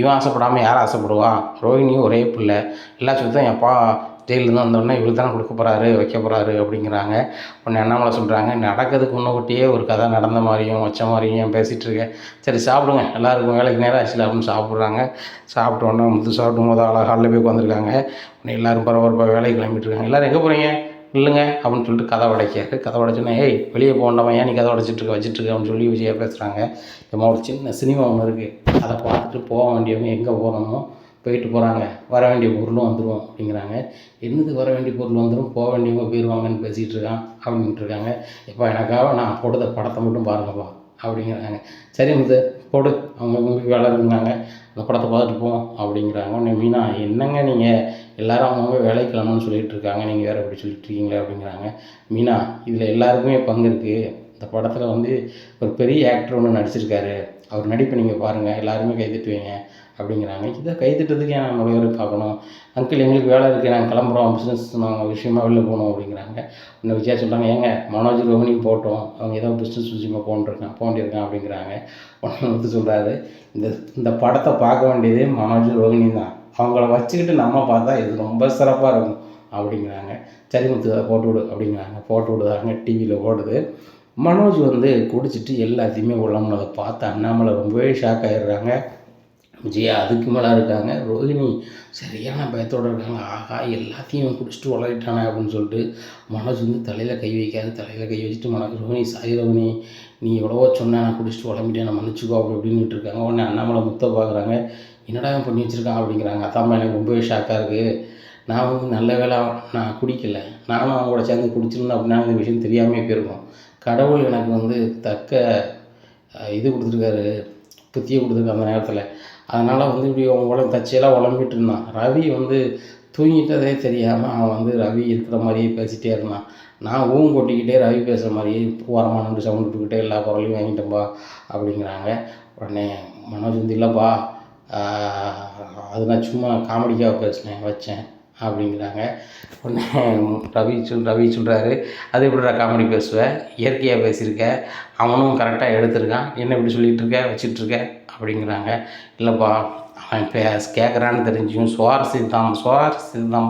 இவன் ஆசைப்படாமல் யார் ஆசைப்படுவான், ரோஹிணியும் ஒரே பிள்ளை, எல்லா சொத்தும் எப்பா ஜெயிலேருந்து வந்தோடனே இவருக்கு தானே கொடுக்க போகிறாரு வைக்க போகிறாரு அப்படிங்கிறாங்க. உடனே அண்ணாமலை சொல்கிறாங்க, நடக்கிறதுக்கு முன்னக்கூட்டியே ஒரு கதை நடந்த மாதிரியும் வச்ச மாதிரியும் பேசிகிட்டு இருக்கேன், சரி சாப்பிடுங்க எல்லாருக்கும் வேலைக்கு நேரம் ஆச்சுல அப்படின்னு சாப்பிட்றாங்க. சாப்பிட்ட உடனே முத்து சாப்பிடும் போது ஹாலில் போய் உட்காந்துருக்காங்க. உடனே எல்லோரும் பரபரப்பாக வேலைக்கு கிளம்பிட்டு இருக்காங்க. எல்லோரும் எங்கே போகிறீங்க இல்லைங்க அப்படின்னு சொல்லிட்டு கதை உடைக்காரு. கதை உடைச்சோன்னே, ஏய் வெளியே போகண்டாமா, ஏன் நீ கதை உடைச்சிட்ருக்க வச்சுட்ருக்க அப்படின்னு சொல்லி விஜயா பேசுகிறாங்க. ஏம்மா ஒரு சின்ன சினிமா ஒன்று இருக்குது, அதை பார்த்துட்டு போக வேண்டியவங்க எங்கே போகணுமோ போயிட்டு போகிறாங்க, வர வேண்டிய பொருளும் வந்துடும் அப்படிங்கிறாங்க. என்னது வர வேண்டிய பொருள் வந்துடும் போக வேண்டியவங்க போயிடுவாங்கன்னு பேசிகிட்டு இருக்கான் அப்படின்ட்டு இருக்காங்க. எப்போ எனக்காக நான் போடுற படத்தை மட்டும் பாருங்கப்பா அப்படிங்கிறாங்க. சரி முத்து போடு, அவங்க உங்களுக்கு வேலை இருக்குங்கிறாங்க, அந்த படத்தை பார்த்துட்டு போவோம் அப்படிங்கிறாங்க. உடனே மீனா, என்னங்க நீங்கள் எல்லோரும் அவங்கவுங்க வேலைக்கு கிளம்புன்னு சொல்லிகிட்டு இருக்காங்க, நீங்கள் வேறு எப்படி சொல்லிட்டு இருக்கீங்களே அப்படிங்கிறாங்க. மீனா, இதில் எல்லாருக்குமே பங்கு இருக்குது, இந்த படத்தில் வந்து ஒரு பெரிய ஆக்டர் ஒன்று நடிச்சிருக்காரு, அவர் நடிப்பை நீங்கள் பாருங்கள், எல்லாருமே கைதட்டுவீங்க அப்படிங்கிறாங்க. இதை கைதட்டுறதுக்கு ஏன் நம்ம வேறு பார்க்கணும், அங்கிள் எங்களுக்கு வேலை இருக்குது, நாங்கள் கிளம்புறோம், பிஸ்னஸ் நாங்கள் விஷயமா வெளில போகணும் அப்படிங்கிறாங்க. இன்னும் விஜயா சொல்கிறாங்க, ஏங்க மனோஜ் ரோஹினி போட்டோம், அவங்க ஏதோ பிஸ்னஸ் விஷயமா போக வேண்டியிருக்கான் அப்படிங்கிறாங்க. உடனே வந்து சொல்கிறாரு, இந்த படத்தை பார்க்க வேண்டியது மனோஜ் ரோஹினி தான், அவங்கள வச்சுக்கிட்டு நம்ம பார்த்தா இது ரொம்ப சிறப்பாக இருக்கும் அப்படிங்கிறாங்க. சரி முத்து போட்டு விடு அப்படிங்கிறாங்க. போட்டு விடுதாங்க, டிவியில் ஓடுது. மனோஜ் வந்து குடிச்சிட்டு எல்லாத்தையுமே உழம்புனதை பார்த்து அண்ணாமலை ரொம்பவே ஷாக் ஆகிடுறாங்க. விஜயா அதுக்கு மேலே இருக்காங்க. ரோஹிணி சரியான பயத்தோடு இருக்காங்க. ஆகா எல்லாத்தையும் குடிச்சிட்டு உளறிட்டானே அப்படின்னு சொல்லிட்டு மனோஜ் வந்து தலையில் கை வைக்காது. தலையில் கை வச்சுட்டு ரோஹிணி சாரி ரோஹிணி, நீ எவ்வளவோ சொன்னேன், நான் குடிச்சிட்டு உடம்பிட்டேன், நான் மன்னிச்சுக்கோ அப்படி அப்படின்ட்டு இருக்காங்க. உடனே அண்ணாமலை முத்த பார்க்குறாங்க. என்னடா பண்ணி வச்சுருக்கான் அப்படிங்கிறாங்க. அதாம்மா எனக்கு ரொம்பவே ஷாக்காக இருக்குது, நான் வந்து நல்ல வேலை நான் குடிக்கலை, நானும் அவங்க கூட சேர்ந்து குடிச்சிருந்தேன் அப்படின்னா இந்த விஷயம் தெரியாமே போயிருக்கும். கடவுள் எனக்கு வந்து தக்க இது கொடுத்துருக்காரு, புத்தியை கொடுத்துருக்காரு அந்த நேரத்தில். அதனால் வந்து இப்படி தச்சையெல்லாம் உழம்பிட்டு இருந்தான். ரவி வந்து தூங்கிட்டதே தெரியாமல் அவன் வந்து ரவி இருக்கிற மாதிரியே பேசிகிட்டே இருந்தான். நான் கொட்டிக்கிட்டே ரவி பேசுகிற மாதிரியே ஓரமாக நின்று சவுண்ட் விட்டுக்கிட்டே எல்லா குரலையும் வாங்கிட்டேன்பா அப்படிங்கிறாங்க. உடனே மனோஜ் வந்து, இல்லைப்பா அது நான் சும்மா காமெடிக்காக பேசினேன் வச்சேன் அப்படிங்கிறாங்க. உடனே ரவி சொல்கிறாரு, அது எப்படிடா காமெடி பேசுவேன், இயற்கையாக பேசியிருக்க, அவனும் கரெக்டாக எடுத்திருக்கான், என்ன இப்படி சொல்லிகிட்டு இருக்க வச்சிட்ருக்க அப்படிங்கிறாங்க. இல்லைப்பா அவன் கேட்குறான்னு தெரிஞ்சும் சுவாரஸ்யத்தான்ப்பா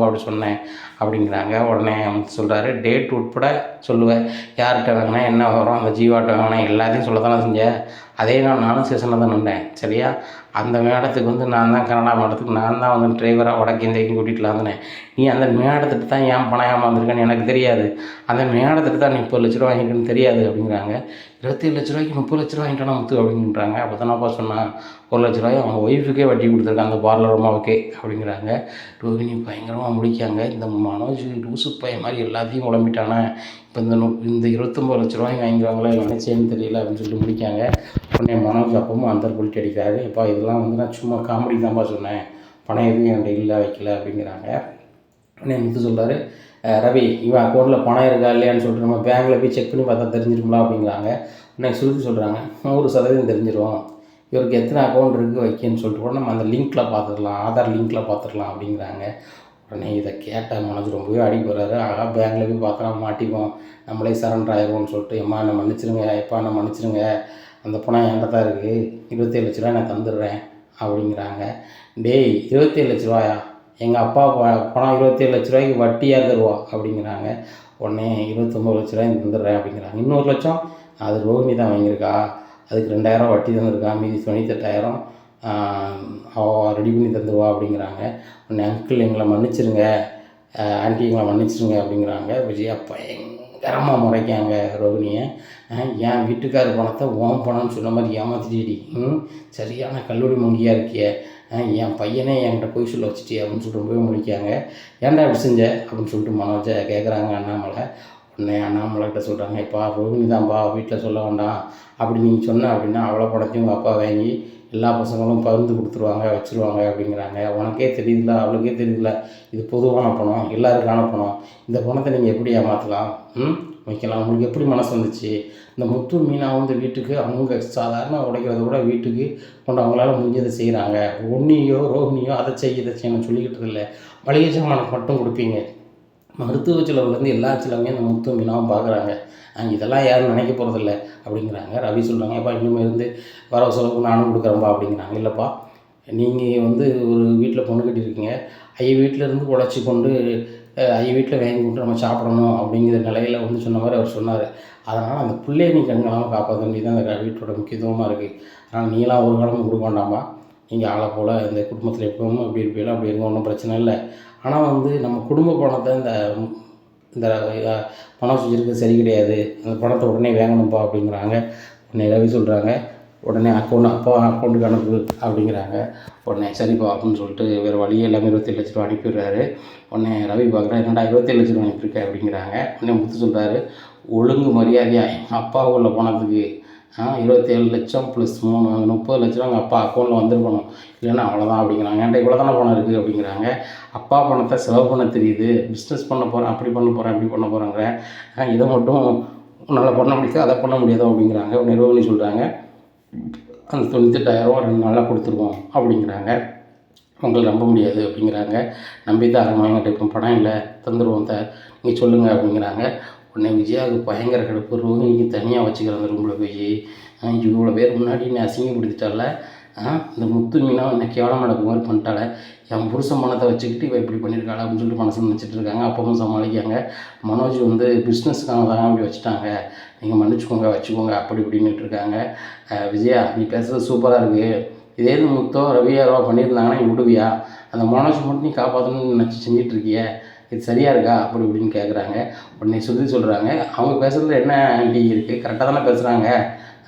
அப்படி சொன்னேன் அப்படிங்கிறாங்க. உடனே சொல்கிறாரு, டேட் உட்பட சொல்லுவேன், யார்கிட்ட வாங்கினா என்ன வரும், அந்த ஜீவாட்ட வாங்கினா எல்லாத்தையும் சொல்ல தானே செஞ்சேன், அதே நானும் சீசனில் தான் நின்றேன் சரியா. அந்த மேடத்துக்கு வந்து நான் தான் கனடா மேடத்துக்கு நான் தான் வந்து டிரைவராக வடக்கு இந்தியாவுக்கு கூட்டிகிட்டு வந்தேன். நீ அந்த மேடத்துக்கு தான் ஏன் பணம் ஏமாந்துருக்கேன்னு எனக்கு தெரியாது, அந்த மேடத்துக்கு தான் நீ 30 லட்ச ரூபா வாங்கிட்டுன்னு தெரியாது அப்படிங்கிறாங்க. 27 லட்ச ரூபாய்க்கு 30 லட்ச ரூபா வாங்கிட்டானா முத்து அப்படின்றாங்க. அப்போ தானப்பா சொன்னான் 1 லட்ச ரூபாய் அவங்க ஒய்ஃபுக்கே வட்டி கொடுத்துருக்காங்க அந்த பார்லர் அம்மாவுக்கே அப்படிங்கிறாங்க. ரோஹிணி பயங்கரமாக முடிக்காங்க. இந்த மனோஜ் லூசு பையன் மாதிரி எல்லாத்தையும் உழம்பிட்டானே, இப்போ இந்த 29 லட்ச ரூபாய் வாங்கிக்குவாங்களா நினச்சேன்னு தெரியல அப்படின்னு சொல்லிட்டு முடிக்காங்க. உடனே மனோஜ் அப்பவும் அந்த பொலிட்டி அடிக்கிறாரு, இப்போ இதெல்லாம் வந்து நான் சும்மா காமெடி தான்ப்பா சொன்னேன், பணம் எதுவும் என்கிட்ட இல்லை வைக்கல அப்படிங்கிறாங்க. உடனே முத்து சொல்கிறாரு, ரவி இவன் அக்கௌண்ட்டில் பணம் இருக்கா இல்லையான்னு சொல்லிட்டு நம்ம பேங்க்கில் போய் செக் பண்ணி பார்த்தா தெரிஞ்சிருங்களா அப்படிங்கிறாங்க. உடனே சுருதி சொல்கிறாங்க, 100% தெரிஞ்சிடும், இவருக்கு எத்தனை அக்கௌண்ட் இருக்குது வைக்கன்னு சொல்லிட்டு கூட நம்ம அந்த லிங்க்கில் பார்த்துக்கலாம், ஆதார் லிங்க்கில் பார்த்துக்கலாம் அப்படிங்கிறாங்க. உடனே இதை கேட்டால் மனோஜ் ரொம்பவே அடி போகிறாரு. ஆகா பேங்க்கில் போய் பார்த்தா மாட்டிப்போம், நம்மளே சரண்டர் ஆயிடுவோம்னு சொல்லிட்டு, எம்மா என்ன மன்னிச்சிருங்க, எப்பா என்ன மன்னிச்சிருங்க, அந்த பணம் என்கிட்ட தான் இருக்குது, 27 லட்ச ரூபாய் நான் தந்துடுறேன் அப்படிங்கிறாங்க. டேய் 27 லட்ச ரூபாயா, எங்கள் அப்பா பணம் 27 லட்ச ரூபாய்க்கு வட்டியாக தருவா அப்படிங்கிறாங்க. உடனே 29 லட்ச ரூபாய் தந்துடுறேன் அப்படிங்கிறாங்க. 1 லட்சம் அது ரோஹிணி தான் வாங்கியிருக்கா, அதுக்கு 2000 வட்டி தந்துருக்கா, மீதி 98,000 அவள் ரெடி பண்ணி தந்துடுவா அப்படிங்கிறாங்க. உடனே அங்கிள் எங்களை மன்னிச்சிருங்க, ஆண்டி எங்களை மன்னிச்சிருங்க அப்படிங்கிறாங்க. விஜயா பயங்கரமாக முறைக்காங்க ரோஹிணியை. என் வீட்டுக்கார பணத்தை ஓம் பணம்னு சொன்ன மாதிரி ஏமாத்திட்டி, சரியான கல்லூரி மங்கியாக இருக்கிய, என் பையனே என்கிட்ட போய் சொல்ல வச்சுட்டி அப்படின்னு சொல்லிட்டு ரொம்பவே முடிக்காங்க. ஏன்டா இப்படி செஞ்ச அப்படின்னு சொல்லிட்டு மனோஜை கேட்குறாங்க அண்ணாமலை. உடனே அண்ணாமலைகிட்ட சொல்கிறாங்க, இப்போ ரோஹிணி தான்ப்பா வீட்டில் சொல்ல வேண்டாம், அப்படி நீங்கள் சொன்ன அப்படின்னா அவ்வளோ பணத்தையும் உங்கள் அப்பா வாங்கி எல்லா பசங்களும் பகிர்ந்து கொடுத்துருவாங்க வச்சுருவாங்க அப்படிங்கிறாங்க. உனக்கே தெரியுதுல அவளுக்கே தெரியுதுல, இது பொதுவான பணம், எல்லாருக்கான பணம், இந்த பணத்தை நீங்கள் எப்படி ஏமாற்றலாம் வைக்கலாம், உங்களுக்கு எப்படி மனசு வந்துச்சு, இந்த முத்து மீனா வந்து வீட்டுக்கு அவங்க சாதாரண உடைக்கிறத விட வீட்டுக்கு கொண்டு அவங்களால முடிஞ்சதை செய்கிறாங்க, ஒன்னியோ ரோஹினியோ அதை செய்யணும் சொல்லிக்கிட்டு இல்லை, மளிகை சாமானுக்கு மட்டும் கொடுப்பீங்க, மருத்துவ செலவுலேருந்து எல்லா செலவையும் அந்த முத்து மீனாவும் பார்க்குறாங்க, இதெல்லாம் யாரும் நினைக்க போகிறதில்ல அப்படிங்கிறாங்க. ரவி சொல்கிறாங்க, எப்பா இன்னுமே இருந்து வரவு செலவுக்கு நானும் கொடுக்குறேன்ப்பா அப்படிங்கிறாங்க. இல்லைப்பா நீங்கள் வந்து ஒரு வீட்டில் பொண்ணு கட்டியிருக்கீங்க, வீட்டிலேருந்து உழைச்சி கொண்டு வீட்டில் வாங்கி கொடுத்து நம்ம சாப்பிடணும் அப்படிங்கிற நிலையில் வந்து சொன்ன மாதிரி அவர் சொன்னார். அதனால் அந்த பிள்ளைய நீ கண்காணாமல் காப்பாற்ற வேண்டியது தான் அந்த வீட்டோட முக்கியத்துவமாக இருக்குது. அதனால் நீலாம் ஒரு காலமும் கொடுக்க வேண்டாம்பா. நீங்கள் ஆளை போல் இந்த குடும்பத்தில் எப்பவும் அப்படி இருப்பீங்களா அப்படி இருக்க ஒன்றும் பிரச்சனை இல்லை. ஆனால் வந்து நம்ம குடும்ப பணத்தை இந்த இந்த பணம் செஞ்சுருக்கு சரி கிடையாது, அந்த பணத்தை உடனே வாங்கணும்ப்பா அப்படிங்கிறாங்க. உடனே ரவி சொல்கிறாங்க, உடனே அப்பா அக்கௌண்ட்டுக்கு அனுப்பு அப்படிங்கிறாங்க. உடனே சரிப்பா அப்படின்னு சொல்லிட்டு வேறு வழியே எல்லாமே 27 லட்ச ரூபா அனுப்பிடுறாரு. உடனே ரவி பார்க்குறா, என்னடா 27 லட்ச ரூபா அனுப்பியிருக்க அப்படிங்கிறாங்க. உடனே முத்து சொல்கிறாரு, ஒழுங்கு மரியாதையாக எங்கள் அப்பா உள்ள பணத்துக்கு 27 லட்சம் ப்ளஸ் 3 30 லட்ச ரூபா எங்கள் அப்பா அக்கௌண்ட்டில் வந்துருக்கணும், இல்லைன்னா அவ்வளோதான் அப்படிங்கிறாங்க. என்கிட்ட இவ்வளோ தானே பணம் இருக்குது அப்படிங்கிறாங்க. அப்பா பணத்தை செலவு பண்ண தெரியுது, பிஸ்னஸ் பண்ண போகிறேன், அப்படி பண்ண போகிறேன், இப்படி பண்ண போகிறேங்கிற, இதை மட்டும் உன்னால் பண்ண முடியாது, அதை பண்ண முடியாதோ அப்படிங்கிறாங்க. உடனே ரோகிணி சொல்கிறாங்க, அந்த 98,000 ரூபா 2 நாளாக கொடுத்துருவோம் அப்படிங்கிறாங்க. உங்களை நம்ப முடியாது அப்படிங்கிறாங்க. நம்பி தான் ஆரம்பம், என்கிட்ட இப்போ பணம் இல்லை, தந்துடுவோம் நீங்கள் சொல்லுங்கள் அப்படிங்கிறாங்க. உடனே விஜயாவுக்கு பயங்கர கிடப்பு. ரோகிணிக்கு தனியாக வச்சுக்கிற அந்த ரூமில் போய், இவ்வளோ பேர் முன்னாடி என்னை அசிங்கப்படுத்திட்டால, இந்த முத்து மீனா என்னை கேவலம் நடக்கும் மாதிரி பண்ணிட்டால, என் புருஷன் பணத்தை வச்சுக்கிட்டு இவ இப்படி பண்ணியிருக்காளா அப்படின்னு சொல்லிட்டு மனசு நினச்சிட்டு இருக்காங்க. அப்பவும் சமாளிக்காங்க. மனோஜ் வந்து பிஸ்னஸ்க்காக தான் அப்படி வச்சுட்டாங்க, நீங்கள் மன்னிச்சுக்கோங்க வச்சுக்கோங்க அப்படி இப்படின்னுட்டு இருக்காங்க. விஜயா நீ பேசுகிறது சூப்பராக இருக்குது, இதே இது முத்தோ ரவியாரோ பண்ணியிருந்தாங்கன்னா நீ விடுவியா? அந்த மனோஜ் மட்டும் நீ காப்பாற்றணும்னு நினச்சி செஞ்சிட்ருக்கிய, இது சரியாக இருக்கா அப்படி இப்படின்னு கேட்குறாங்க. உடனே சொல்கிறாங்க, அவங்க பேசுகிறதுல என்ன ஆண்டி இருக்குது, கரெக்டாக தானே பேசுகிறாங்க.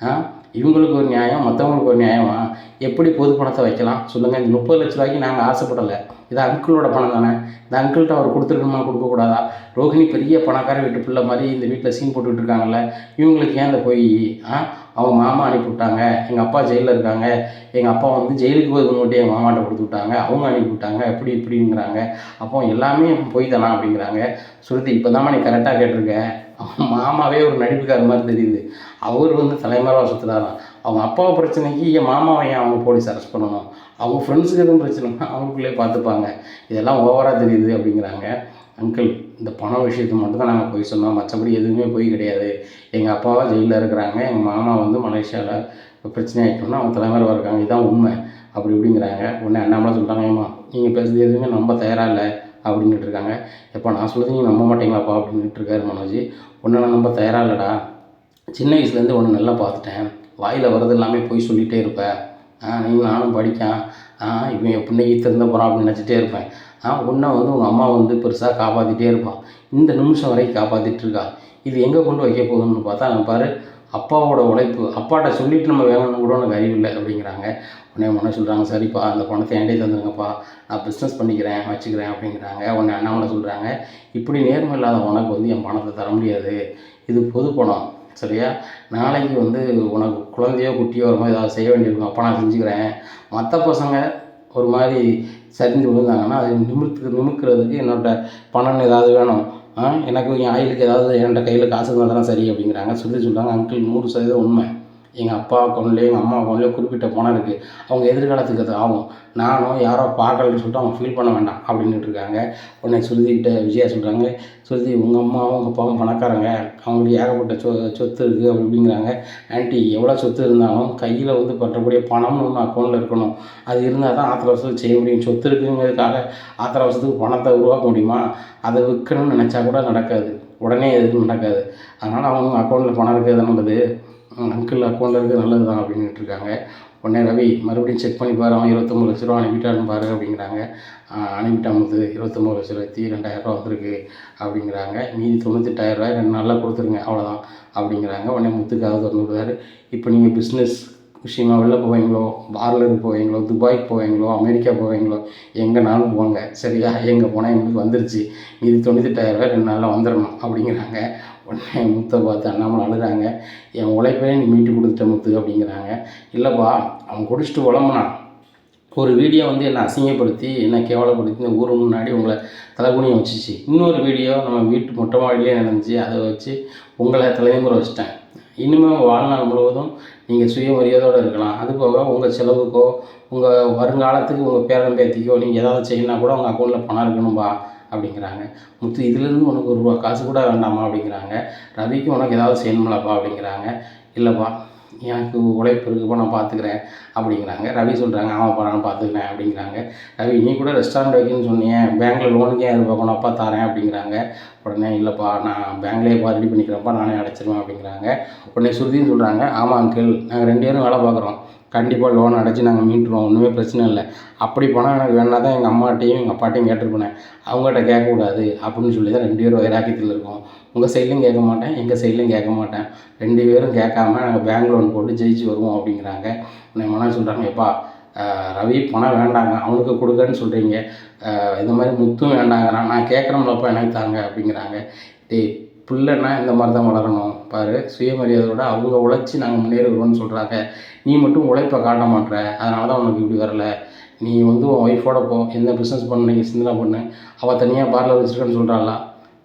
இவங்களுக்கு ஒரு நியாயம், மற்றவங்களுக்கு ஒரு நியாயமா? எப்படி பொது பணத்தை வைக்கலாம் சொல்லுங்கள்? இந்த 30 லட்ச ரூபாய்க்கு நாங்கள் ஆசைப்படலை, இது அங்கிளோட பணம் தானே, இந்த அங்கிள்கிட்ட அவர் கொடுத்துருக்கணுமா கொடுக்கக்கூடாதா? ரோஹிணி பெரிய பணக்கார வீட்டு பிள்ளை மாதிரி இந்த வீட்டில் சீன் போட்டுக்கிட்டு இருக்காங்கல்ல, இவங்களுக்கு ஏன் இந்த போய் அவங்க மாமா அனுப்பிவிட்டாங்க, எங்கள் அப்பா ஜெயிலில் இருக்காங்க, எங்கள் அப்பா வந்து ஜெயிலுக்கு போய் முன்னாடி எங்கள் மாமாட்ட கொடுத்து விட்டாங்க, அவங்க அனுப்பிவிட்டாங்க, எப்படி இப்படிங்கிறாங்க. அப்போ எல்லாமே போய் தானா அப்படிங்கிறாங்க. ஸ்ருதி இப்போ தான் நீ கரெக்டாக கேட்டிருக்க, மாமாவே ஒரு நடிப்புக்கார மாதிரி தெரியுது, அவர் வந்து தலைமறைவாக சுற்றுறாராம். அவங்க அப்பாவை பிரச்சனைக்கு என் மாமாவை ஏன் அவங்க போலீஸ் அரெஸ்ட் பண்ணணும், அவங்க ஃப்ரெண்ட்ஸுக்கு எதுவும் பிரச்சனைனா அவங்களுக்குள்ளே பார்த்துப்பாங்க, இதெல்லாம் ஓவராக தெரியுது அப்படிங்கிறாங்க. அங்கிள் இந்த பணம் விஷயத்தை மட்டும் தான் நாங்கள் போய் சொன்னோம், மற்றபடி எதுவுமே போய் கிடையாது. எங்கள் அப்பாவா ஜெயிலில் இருக்கிறாங்க, எங்கள் மாமா வந்து மலேசியாவில் பிரச்சனை ஆகிட்டோம்னா அவங்க தலைமறைவாக இருக்காங்க, இதுதான் உண்மை அப்படி இப்படிங்கிறாங்க. உடனே அண்ணாமலை சொல்லிட்டாங்க, ஏம்மா நீங்கள் பேசுகிறது எதுவுமே நம்ப தயாராக இல்லை அப்படின்ட்டு இருக்காங்க. எப்போ நான் சொல்கிறது நீங்கள் நம்ப மாட்டீங்களாப்பா அப்படின்ட்டு இருக்காரு மனோஜ். ஒன்று நான் நம்ப தயாராக இல்லைடா, சின்ன வயசுலேருந்து ஒன்று நல்லா பார்த்துட்டேன், வாயில் வர்றது எல்லாமே போய் சொல்லிகிட்டே இருப்பேன், நீங்கள் நானும் படிக்கேன், இவன் என் பிள்ளைக்கு திருந்த போகிறான் அப்படின்னு நினச்சிட்டே இருப்பேன். ஒன்றை வந்து உங்கள் அம்மா வந்து பெருசாக காப்பாற்றிட்டே இருப்பான், இந்த நிமிஷம் வரைக்கும் காப்பாற்றிட்டு இருக்கா, இது எங்கே கொண்டு வைக்க போகுதுன்னு பார்த்தா நான் பாரு அப்பாவோட உழைப்பு, அப்பாட்ட சொல்லிவிட்டு நம்ம வேணும்னு கூட எனக்கு அறிவில்லை அப்படிங்கிறாங்க. உடனே உடனே சொல்கிறாங்க, சரிப்பா அந்த பணத்தை என்கிட்டே தந்துருங்கப்பா, நான் பிஸ்னஸ் பண்ணிக்கிறேன் வச்சுக்கிறேன் அப்படிங்கிறாங்க. உடனே அண்ணாமலை சொல்கிறாங்க, இப்படி நேர்மை இல்லாத உனக்கு வந்து என் பணத்தை தர முடியாது, இது பொது பணம் சரியா, நாளைக்கு வந்து உனக்கு குழந்தையோ குட்டியோ ஒரு மாதிரி ஏதாவது செய்ய வேண்டியிருக்கும், அப்போ நான் செஞ்சுக்கிறேன், மற்ற பசங்க ஒரு மாதிரி சரிஞ்சு விழுந்தாங்கன்னா அதை நிமிக்கிறதுக்கு என்னோட பணம் ஏதாவது வேணும், எனக்கு என் ஆயிலுக்கு ஏதாவது என்கிட்ட கையில் காசு இருந்தால் தானே சரி அப்படிங்கிறாங்க. சொல்கிறாங்க, அங்கிள் 100% உண்மை, எங்கள் அப்பா அக்கௌண்ட்லேயும் எங்கள் அம்மா அக்கௌண்ட்லேயும் குறிப்பிட்ட பணம் இருக்குது, அவங்க எதிர்காலத்துக்கு அது ஆகும், நானும் யாரோ பார்க்கலன்னு சொல்லிட்டு அவங்க ஃபீல் பண்ண வேண்டாம் அப்படின்ட்டு இருக்காங்க. உடனே சுருதிக்கிட்ட விஜயா சொல்கிறாங்க, சுருதி உங்கள் அம்மாவும் உங்கள் அப்பாவும் பணக்காரங்க, அவங்களுக்கு ஏகப்பட்ட சொத்து இருக்குது அப்படி இப்படிங்கிறாங்க. ஆன்ட்டி எவ்வளோ சொத்து இருந்தாலும் கையில் வந்து பற்றக்கூடிய பணம்னு ஒன்று அக்கௌண்ட்டில் இருக்கணும், அது இருந்தால் தான் ஆத்திர அவசரத்துக்கு செய்ய முடியும், சொத்து இருக்குங்கிறதுக்காக ஆத்திர அவசரத்துக்கு பணத்தை உருவாக்க முடியுமா, அதை விற்கணும்னு நினச்சா கூட நடக்காது, உடனே எதுவும் நடக்காது, அதனால் அவங்க அக்கௌண்ட்டில் பணம் இருக்கிறது நல்லது, அங்கிள் அக்கௌண்ட்டில் இருக்கிறது நல்லது தான் அப்படின்ட்டு இருக்காங்க. உடனே ரவி மறுபடியும் செக் பண்ணி பாரு, அவன் 29 லட்ச ரூபா அனுப்பிட்டான்னு பாரு அப்படிங்கிறாங்க. அனுப்பிட்டான் முத்து, 29,02,000 வந்திருக்கு அப்படிங்கிறாங்க. மீதி 98,000 2 நாளில் கொடுத்துருங்க அவ்வளோதான் அப்படிங்கிறாங்க. உடனே முத்துக்காக திறந்து விடுறாரு, இப்போ நீங்கள் பிஸ்னஸ் விஷயமா வெளில போவீங்களோ, பார்லருக்கு போவீங்களோ, துபாய்க்கு போவீங்களோ, அமெரிக்கா போவீங்களோ, எங்கேனாலும் போங்க சரியா, எங்கே போனால் எங்களுக்கு வந்துருச்சு, மீதி 98,000 2 நாளில் வந்துடணும் அப்படிங்கிறாங்க. உடனே முத்தை பார்த்து அண்ணாமலை அழுகிறாங்க, என் உழைப்பே நீ மீட்டு கொடுத்துட்ட முத்து அப்படிங்கிறாங்க. இல்லைப்பா அவன் குடிச்சிட்டு உழம்புனான், ஒரு வீடியோ வந்து என்னை அசிங்கப்படுத்தி என்னை கேவலப்படுத்தி இந்த ஊர் முன்னாடி உங்களை தலைகுனியை வச்சிச்சு, இன்னொரு வீடியோ நம்ம வீட்டு மொட்டை மாடியிலே நடந்துச்சு, அதை வச்சு உங்களை தலைமுறை வச்சிட்டேன், இனிமேல் உங்கள் வாழ்நாள் முழுவதும் நீங்கள் சுயமரியாதையோடு இருக்கலாம், அது போக உங்கள் செலவுக்கோ உங்கள் வருங்காலத்துக்கு உங்கள் பேரன் பேத்திக்கோ நீங்கள் ஏதாவது செய்யணுன்னா கூட உங்கள் அக்கௌண்ட்டில் பணம் இருக்கணும்பா அப்படிங்கிறாங்க. முத்து இதிலேருந்து உனக்கு ஒரு ரூபா காசு கூட வேண்டாமா அப்படிங்கிறாங்க. ரவிக்கு உனக்கு ஏதாவது செய்யணும்லப்பா அப்படிங்கிறாங்க. இல்லைப்பா எனக்கு உழைப்பு இருக்குப்பா நான் பார்த்துக்கிறேன் அப்படிங்கிறாங்க. ரவி சொல்கிறாங்க ஆமாப்பா நான் பார்த்துக்கிறேன் அப்படிங்கிறாங்க. ரவி நீ கூட ரெஸ்டாரண்ட் வைக்கணும்னு சொன்னீங்க, பேங்க்கில் லோனுக்கே 1000 ரூபா அப்பா தரேன் அப்படிங்கிறாங்க. உடனே இல்லைப்பா நான் பேங்க்லேயே ரெடி பண்ணிக்கிறேன்ப்பா நானே அடைச்சிருவேன் அப்படிங்கிறாங்க. உடனே ஸ்ருதின்னு சொல்கிறாங்க ஆமாம் அங்கிள் நாங்கள் 2 பேரும் வேலை பார்க்குறோம், கண்டிப்பாக லோன் அடைச்சி நாங்கள் மீட்டுருவோம், ஒன்றுமே பிரச்சனை இல்லை. அப்படி பணம் எனக்கு வேணா தான் எங்கள் அம்மாட்டையும் எங்கள் அப்பாட்டையும் கேட்டிருப்பேன், அவங்ககிட்ட கேட்கக்கூடாது அப்படின்னு சொல்லி தான் 2 பேரும் வைராக்கியத்தில் இருக்கோம். உங்கள் சைட்லையும் கேட்க மாட்டேன், எங்கள் சைட்லையும் கேட்க மாட்டேன், 2 பேரும் கேட்காம நாங்கள் பேங்க் லோன் போட்டு ஜெயிச்சு வருவோம் அப்படிங்கிறாங்க. உடனே மனோஜ் சொல்கிறாங்க எப்பா ரவி பணம் வேண்டாங்க அவனுக்கு கொடுக்கன்னு சொல்கிறீங்க, இந்த மாதிரி முத்தும் வேண்டாங்கிறான், நான் கேட்குறோம்லப்பா எனக்கு தாங்க அப்படிங்கிறாங்க. டேய் பிள்ளைன்னா இந்த மாதிரி தான் வளரணும் பாரு, சுயமரியாதையோட அவங்க உழைச்சி நாங்கள் முன்னேறுவோம்னு சொல்கிறாங்க, நீ மட்டும் உழைப்பை காட்ட மாட்ற, அதனால தான் உனக்கு இப்படி வரல. நீ வந்து உன் ஒய்ஃபோட போ, எந்த பிஸ்னஸ் பண்ண நீங்கள் சிந்தனை பண்ணு, அவள் தனியாக பார்லர் வச்சுருக்கேன்னு சொல்கிறாளா,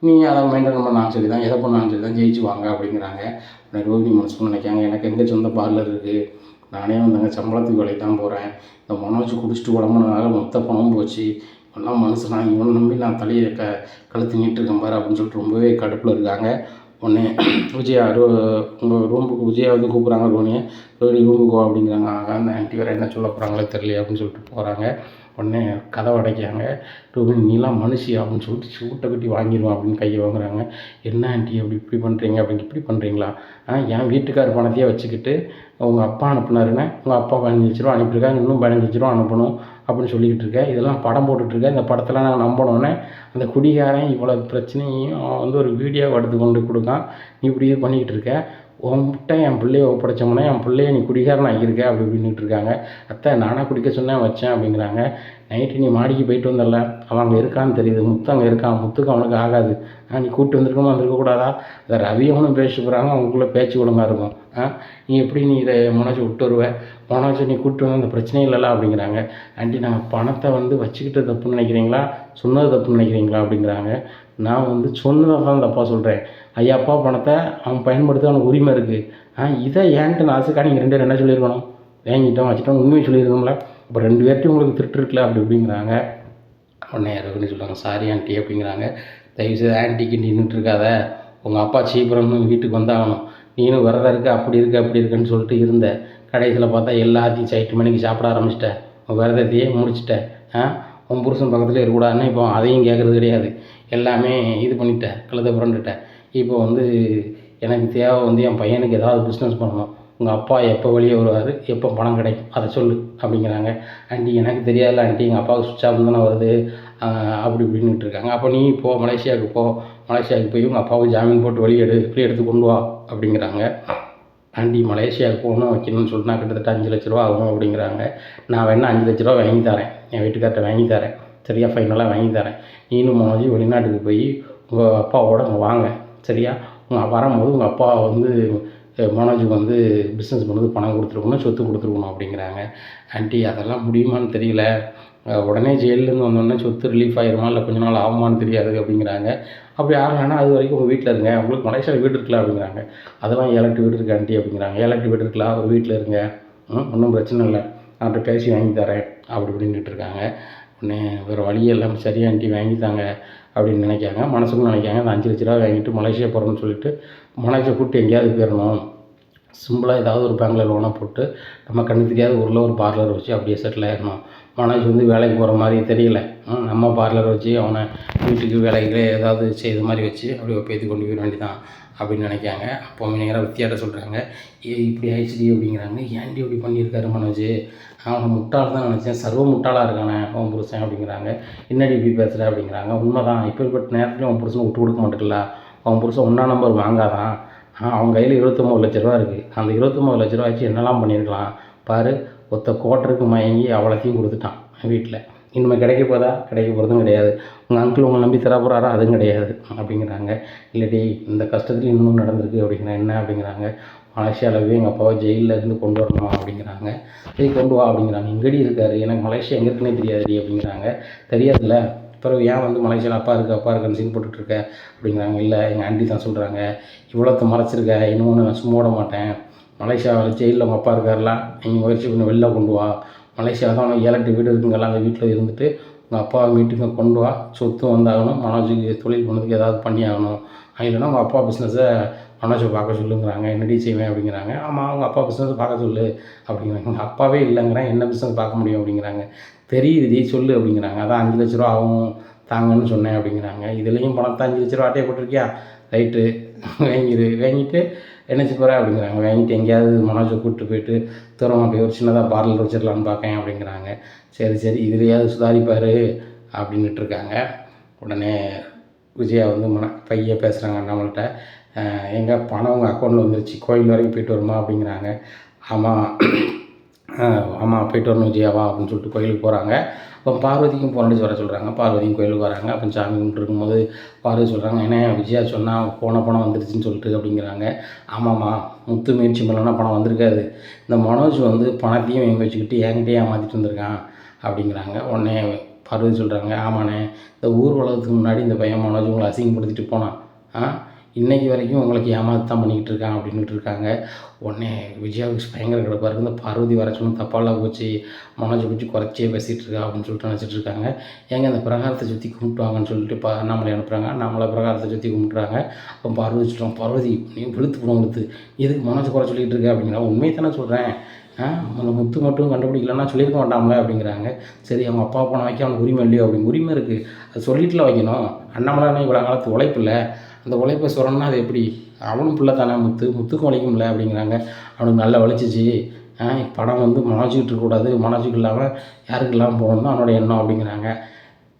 நீ அதை மெயின்டைன் பண்ணாலும் சரி தான், எதை பண்ணாலும் சரி தான், ஜெயிச்சு வாங்க அப்படிங்கிறாங்க. ரோஹிணி மனசுக்கு நினைக்காங்க எனக்கு எங்கே சொந்த பார்லர் இருக்குது, நானே வந்தாங்க சம்பளத்துக்கு வேலைக்கு தான் போகிறேன், இந்த மனோஜ் குடிச்சிட்டு உடம்புனால மொத்த பணமும் போச்சு, எல்லாம் மனுஷனா இவனை நம்பி நான் தலையை கழுத்து நீட்டிருக்கேன் பாரு அப்படின்னு சொல்லிட்டு ரொம்பவே கடுப்பில் இருக்காங்க. உடனே விஜயா உங்கள் ரூமுக்கு விஜயா வந்து கூப்பிட்றாங்க ரோஹிணி ரூமுக்கு அப்படிங்கிறாங்க. அந்த ஆண்டி வேறு என்ன சொல்ல போகிறாங்களே தெரியல அப்படின்னு சொல்லிட்டு போகிறாங்க. உடனே கதவை அடைக்காங்க. ரோஹிணி நீலாம் மனுஷி அப்படின்னு சொல்லிட்டு சூட்டை கட்டி வாங்கிடுவோம் அப்படின்னு கையை வாங்குறாங்க. என்ன ஆண்டி அப்படி இப்படி பண்ணுறீங்க அப்படின்னு இப்படி பண்ணுறீங்களா, என் வீட்டுக்கார் பணத்தையே வச்சுக்கிட்டு உங்கள் அப்பா அனுப்புனாருன்னா உங்கள் அப்பா 15 லட்ச ரூபா அனுப்பியிருக்காங்க, இன்னும் 15 லட்ச ரூபா அனுப்பணும் அப்படின்னு சொல்லிக்கிட்டு இருக்கேன், இதெல்லாம் படம் போட்டுட்ருக்கேன், இந்த படத்தெல்லாம் நான் நம்பணுன்னே அந்த குடிகாரன் இவ்வளோ பிரச்சனையும் அவன் வந்து ஒரு வீடியோவை எடுத்து கொண்டு கொடுக்கான், நீ இப்படி இது பண்ணிக்கிட்டு இருக்க, உன்கிட்ட என் பிள்ளைய ஒப்படைச்சோம்னா என் பிள்ளைய நீ குடிகாரன் ஆகியிருக்க அப்படி இப்படின்னுட்டு இருக்காங்க. அத்தை நானாக குடிக்க சொன்னேன் வச்சேன் அப்படிங்கிறாங்க. நைட்டு நீ மாடிக்கு போயிட்டு வந்துடல, அவன் அங்கே இருக்கான்னு தெரியுது, முத்து அங்கே இருக்கான், முத்துக்கு அவனுக்கு ஆகாது, நீ கூப்பிட்டு வந்திருக்கணும் வந்திருக்கக்கூடாதா, அதை ரவியவனும் பேசி போகிறாங்க, அவங்களுக்குள்ளே பேச்சு ஒழுங்காக இருக்கும், நீ எப்படி நீ இதை மனோஜை விட்டு வருவேன், மனோஜை நீ கூப்பிட்டு வந்து அந்த பிரச்சனையும் இல்லைல்ல அப்படிங்கிறாங்க. ஆண்டி நாங்கள் பணத்தை வந்து வச்சுக்கிட்டு தப்புன்னு நினைக்கிறீங்களா, சொன்னது தப்புன்னு நினைக்கிறீங்களா அப்படிங்கிறாங்க. நான் வந்து சொன்னதை தான் தப்பாக சொல்கிறேன், ஐயா அப்பா பணத்தை அவன் பயன்படுத்த அவனுக்கு உரிமை இருக்குது, இதை ஏன்ட்டு நான் ஆசைக்கா நீங்கள் 2 பேரும் என்ன சொல்லியிருக்கணும், வாங்கிட்டோம் வச்சுட்டோம் உண்மையை சொல்லியிருக்கோம்ல, இப்போ 2 பேர்ட்டையும் உங்களுக்கு திருட்டு இருக்குல்ல அப்படி இப்படிங்கிறாங்க. உடனே ரோஹிணி சொல்லுவாங்க சாரி ஆண்டி அப்படிங்கிறாங்க. தயவுசெய்து ஆண்டிக்கு நின்றுட்டு இருக்காத, உங்கள் அப்பா சீக்கிரம்னு வீட்டுக்கு வந்தாகணும், நீனும் விரதம் இருக்க அப்படி இருக்கு அப்படி இருக்குன்னு சொல்லிட்டு இருந்த, கடைசியில் பார்த்தா எல்லாத்தையும் 8 மணிக்கு சாப்பிட ஆரம்பிச்சிட்டேன், உன் விரதத்தையே முடிச்சிட்டேன், உன் புருஷன் பக்கத்தில் இருக்கக்கூடாதுன்னு இப்போ அதையும் கேட்குறது கிடையாது, எல்லாமே இது பண்ணிட்டேன், கழுதை புரண்டுட்டேன், இப்போ வந்து எனக்கு தேவை வந்து என் பையனுக்கு ஏதாவது பிஸ்னஸ் பண்ணணும், உங்கள் அப்பா எப்போ வெளியே வருவார், எப்போ பணம் கிடைக்கும் அதை சொல்லு அப்படிங்கிறாங்க. ஆண்டி எனக்கு தெரியாதுல்ல ஆண்டி, எங்கள் அப்பாவுக்கு சுவிட்ச் ஆஃப் தானே வருது அப்படி இப்படின்னுட்டு இருக்காங்க. அப்போ நீ போ மலேசியாவுக்கு போ, மலேசியாவுக்கு போய் உங்கள் அப்பாவுக்கு ஜாமீன் போட்டு வெளியே இப்படி எடுத்து கொண்டு வா அப்படிங்கிறாங்க. ஆண்டி மலேசியாவுக்கு போகணும் வைக்கணும்னு சொல்லிட்டு நான் கிட்டத்தட்ட 5 லட்ச ரூபா ஆகும் அப்படிங்கிறாங்க. நான் வேணா 5 லட்ச ரூபா வாங்கி தரேன், என் வீட்டுக்கார்ட்ட வாங்கி தரேன், சரியா ஃபைனலாக வாங்கி தரேன், நீனும் மனோஜி வெளிநாட்டுக்கு போய் உங்கள் அப்பாவோட வாங்க, சரியா உங்கள் வரும்போது உங்கள் அப்பா வந்து மனோஜுக்கு வந்து பிஸ்னஸ் பண்ணது பணம் கொடுத்துருக்கணும், சொத்து கொடுத்துருக்கணும் அப்படிங்கிறாங்க. ஆண்டி அதெல்லாம் முடியுமான்னு தெரியல, உடனே ஜெயிலேருந்து வந்தோடனே சொத்து ரிலீஃப் ஆகிருமா இல்லை கொஞ்ச நாள் ஆகுமான்னு தெரியாது அப்படிங்கிறாங்க. அப்படி ஆகலைன்னா அது வரைக்கும் உங்கள் வீட்டில் இருங்க, உங்களுக்கு மலேசியாவில் வீடு இருக்கலாம் அப்படிங்கிறாங்க. அதெல்லாம் 7 8 வீடு இருக்கு ஆண்டி அப்படிங்கிறாங்க. 7 8 வீடு இருக்கலாம், ஒரு வீட்டில் இருங்க, ஒன்றும் பிரச்சனை இல்லை, அவர்கிட்ட பேசி வாங்கி தரேன் அப்படி இப்படின்னுட்டு இருக்காங்க. உடனே வேறு வழியே இல்லாமல் சரி ஆண்டி வாங்கித்தாங்க அப்படின்னு நினைக்காங்க. மனசுக்கும் நினைக்காங்க அந்த 5 லட்ச ரூபா வாங்கிட்டு மலேசியா போகிறோன்னு சொல்லிட்டு மலேசியா கூப்பிட்டு எங்கேயாவது போயிடணும், சிம்பிளாக ஏதாவது ஒரு பேங்கில் லோனை போட்டு நம்ம கண்ணு தெரியாத ஊரில் ஒரு பார்லர் வச்சு அப்படியே செட்டில் ஆகிடணும். மனோஜ் வந்து வேலைக்கு போகிற மாதிரி தெரியல, நம்ம பார்லர் வச்சு அவனை வீட்டுக்கு வேலைகளே ஏதாவது செய்த மாதிரி வச்சு அப்படியே பேத்தி கொண்டு போயிட வேண்டியதான் அப்படின்னு நினைக்காங்க. அப்போ நேராக வித்தியாட்ட சொல்கிறாங்க, இப்படி ஆயிடுச்சு அப்படிங்கிறாங்க. ஏன்டி இப்படி பண்ணியிருக்காரு மனோஜ், அவனை முட்டாள் தான் நினச்சேன், சர்வ முட்டாளாக இருக்கானே உன் புருஷன் அப்படிங்கிறாங்க. என்னடி இப்படி பேசுகிற அப்படிங்கிறாங்க. உண்மை தான், இப்படிப்பட்ட நேரத்துலையும் உன் புருஷனை விட்டு கொடுக்க மாட்டேங்கல, அவன் புருஷன் 1ஆம் நம்பர் வாங்காதான், அவன் கையில் 29 லட்ச ரூபா இருக்குது, அந்த 29 லட்ச ரூபா வச்சு என்னெல்லாம் பண்ணியிருக்கலாம் பாரு, ஒத்த கோட்டருக்கு மயங்கி அவ்வளோத்தையும் கொடுத்துட்டான் வீட்டில், இனிமேல் கிடைக்க போகிறதும் கிடையாது, உங்கள் அங்கிள் உங்களை நம்பி தர போகிறாரா அதுவும் கிடையாது அப்படிங்கிறாங்க. இல்லடி இந்த கஷ்டத்துலேயும் இன்னும் நடந்திருக்கு அப்படிங்கிறாங்க. என்ன அப்படிங்கிறாங்க. மலேசியாவில் போய் எங்கள் அப்பாவை ஜெயிலில் இருந்து கொண்டு வரணும் அப்படிங்கிறாங்க. சரி கொண்டு வா அப்படிங்கிறாங்க. எங்கடி இருக்காரு, எனக்கு மலேசியா எங்கே இருக்குன்னே தெரியாதுடி அப்படிங்கிறாங்க. தெரியாதுல்ல, பிறகு ஏன் வந்து மலேசியாவில் அப்பா இருக்குன்னு சீன் போட்டுட்ருக்க அப்படிங்கிறாங்க. இல்லை எங்கள் ஆண்டி தான் சொல்கிறாங்க, இவ்வளோத்த மறைச்சிருக்க, இன்னொன்று நான் சும்மா விட மாட்டேன், மலேசியாவில் ஜெயிலில் உங்கள் அப்பா இருக்காருலாம், நீங்கள் முயற்சி பண்ணி வெளில கொண்டு வா, மலேசியாவில் தான் அவனுக்கு 7 8 வீடு இருக்குங்கெல்லாம், அந்த வீட்டில் இருந்துட்டு உங்கள் அப்பாவை மீட்டுங்க கொண்டு வா, சொத்து வந்தாகணும், மனோஜுக்கு தொழில் பண்ணதுக்கு ஏதாவது பண்ணி ஆகணும், இல்லைன்னா உங்கள் அப்பா பிஸ்னஸை மனோஜை பார்க்க சொல்லுங்கிறாங்க. என்னடி செய்வேன் அப்படிங்கிறாங்க. ஆமாம், அவங்க அப்பா பிஸ்னஸ் பார்க்க சொல்லு அப்படிங்கிறாங்க. எங்கள் அப்பாவே இல்லைங்கிறேன், என்ன பிஸ்னஸ் பார்க்க முடியும் அப்படிங்கிறாங்க. தெரியுது சொல்லு அப்படிங்கிறாங்க. அதான் 5 லட்ச ரூபா ஆகும் தாங்கன்னு சொன்னேன் அப்படிங்கிறாங்க. இதுலேயும் பணத்தை 5 லட்ச ரூபா ஆட்டையை போட்டிருக்கியா, ரைட்டு வாங்கிட்டு என்ன செய்ய போகிற அப்படிங்கிறாங்க. வாங்கிட்டு எங்கேயாவது மனோஜை கூப்பிட்டு போயிட்டு தூரம் அப்படியே ஒரு சின்னதாக பார்லர் வச்சிடலான்னு பார்க்கேன் அப்படிங்கிறாங்க. சரி இதுலையாவது சுதாரிப்பார் அப்படின்ட்டு இருக்காங்க. உடனே விஜயா வந்து பைய பேசுகிறாங்க அண்ணாமலைகிட்ட. எங்கள் பணம் உங்கள் அக்கௌண்ட்டில் வந்துருச்சு, கோயில் வரைக்கும் போயிட்டு வருமா அப்படிங்கிறாங்க. ஆமாம் போயிட்டு வரணும் விஜயாவா அப்படின்னு சொல்லிட்டு கோயிலுக்கு போகிறாங்க. அப்போ பார்வதிக்கும் போனடிச்சு வர சொல்கிறாங்க. பார்வதியும் கோயிலுக்கு வராங்க. அப்போ சாமி கும்பிட்டு இருக்கும்போது பார்வதி சொல்கிறாங்க, ஏன்னா விஜயா சொன்னால் போன பணம் வந்துருச்சுன்னு சொல்லிட்டு அப்படிங்கிறாங்க. ஆமாம்மா, முத்து முயற்சி பண்ணலன்னா பணம் வந்திருக்காது. இந்த மனோஜ் வந்து பணத்தையும் எங்கே வச்சுக்கிட்டு என்கிட்டயே ஏமாற்றிட்டு வந்திருக்கான் அப்படிங்கிறாங்க. உடனே பார்வதி சொல்கிறாங்க, ஆமாண்ணே, இந்த ஊர் வளர்த்துக்கு முன்னாடி இந்த பையன் மனோஜ் உங்களை அசிங்கப்படுத்திட்டு போனான், இன்றைக்கி வரைக்கும் உங்களுக்கு ஏமாத்து தான் பண்ணிக்கிட்டு இருக்கான் அப்படின்ட்டு இருக்காங்க. உடனே விஜயாவுக்கு பயங்கர கிடப்பாக இருக்குது. இந்த பார்வதி வர சொன்னால் தப்பாலாம் போச்சு, மனோஜை பற்றி குறைச்சே பேசிகிட்டு இருக்கா அப்படின்னு சொல்லிட்டு நினச்சிட்டு இருக்காங்க. ஏங்க அந்த பிரகாரத்தை சுற்றி கும்பிட்டுவாங்கன்னு சொல்லிட்டு அண்ணாமலை அனுப்புகிறாங்க. அண்ணாமலை பிரகாரத்தை சுற்றி கும்பிட்டுறாங்க. அப்போ பார்வதி சொல்கிறாங்க, பார்வதி நீ வெளுத்து போடும் வெளுத்து, எதுக்கு மனோஜை குறை சொல்லிகிட்டு இருக்க அப்படிங்கிறாங்க. உண்மையை தானே சொல்கிறேன், அந்த முத்து மட்டும் கண்டுபிடிக்கலன்னா சொல்லியிருக்க மாட்டாங்களே அப்படிங்கிறாங்க. சரி, அவங்க அப்பா பணம் வைக்க அவனுக்கு உரிமை இல்லையோ அப்படின்னு. உரிமை இருக்குது, அது சொல்லிட்டுல வைக்கணும். அண்ணாமலைன்னா இவ்வளோ காலத்து உழைப்பு இல்லை, அந்த உழைப்பை சொல்லணும்னா அது எப்படி? அவனும் பிள்ளை தானே, முத்துக்கும் வலிக்கும் இல்லை அப்படிங்கிறாங்க. அவனுக்கு நல்லா வலிச்சிச்சு, படம் வந்து மனோஜிக்கிட்டு இருக்கக்கூடாது, மனோஜுக்கு இல்லாமல் யாருக்கு இல்லாமல் போகணும் தான் அவனோட எண்ணம் அப்படிங்கிறாங்க.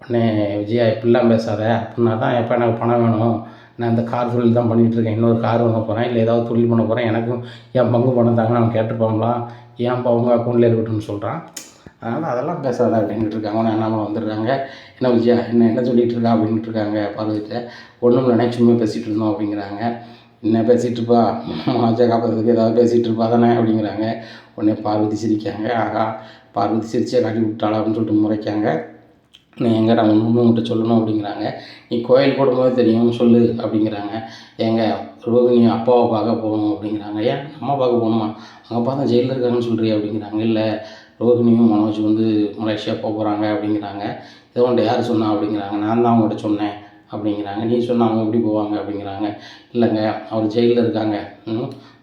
உடனே விஜயா இப்படிலாம் பேசாத, அப்படின்னா தான் எப்போ எனக்கு பணம் வேணும், நான் இந்த கார் தொழில் தான் பண்ணிகிட்ருக்கேன், இன்னொரு கார் வாங்க போகிறேன், இல்லை ஏதாவது தொழில் பண்ண போகிறேன், எனக்கும் என் பங்கு பணம் தாங்கன்னு அவன் கேட்டிருப்பாங்களா, ஏன்ப்பா அவங்க அக்கௌண்ட்டில் இருக்கட்டும்னு சொல்கிறான். அதனால் அதெல்லாம் பேசாத அப்படின்ட்டு இருக்காங்க. உடனே அண்ணாமலை வந்துடுறாங்க. என்ன விஜயா என்ன சொல்லிகிட்டு இருக்கா அப்படின்ட்டு இருக்காங்க பார்வதிட்ட. ஒன்றும் இல்லை, சும்மா பேசிகிட்டு இருந்தோம் அப்படிங்கிறாங்க. என்ன பேசிகிட்டு இருப்பா, மனோஜை காப்பாற்றுறதுக்கு ஏதாவது பேசிகிட்டு இருப்பா தானே அப்படிங்கிறாங்க. உடனே பார்வதி சிரிக்காங்க. ஆகா, பார்வதி சிரிச்சே காட்டி விட்டாளா அப்படின்னு சொல்லிட்டு முறைக்காங்க. நீ எங்கடா ஒன்று உங்கள்கிட்ட சொல்லணும் அப்படிங்கிறாங்க. நீ கோயில் போடும்போது தெரியும் சொல்லு அப்படிங்கிறாங்க. ஏங்க ரோகிணி அப்பாவை பார்க்க போகணும் அப்படிங்கிறாங்க. ஏன் அம்மா பார்க்க போகணுமா, அவங்க அப்பா தான் ஜெயிலில் இருக்காங்கன்னு சொல்கிறீ அப்படிங்கிறாங்க. இல்லை, ரோகிணியும் மனோஜ் வந்து மலேசியா போகிறாங்க அப்படிங்கிறாங்க. இதை உன்ட்ட யார் சொன்னா அப்படிங்கிறாங்க. நான் தான் அவங்கள்ட்ட சொன்னேன் அப்படிங்கிறாங்க. நீ சொன்னால் அவங்க எப்படி போவாங்க அப்படிங்கிறாங்க. இல்லைங்க, அவர் ஜெயிலில் இருக்காங்க,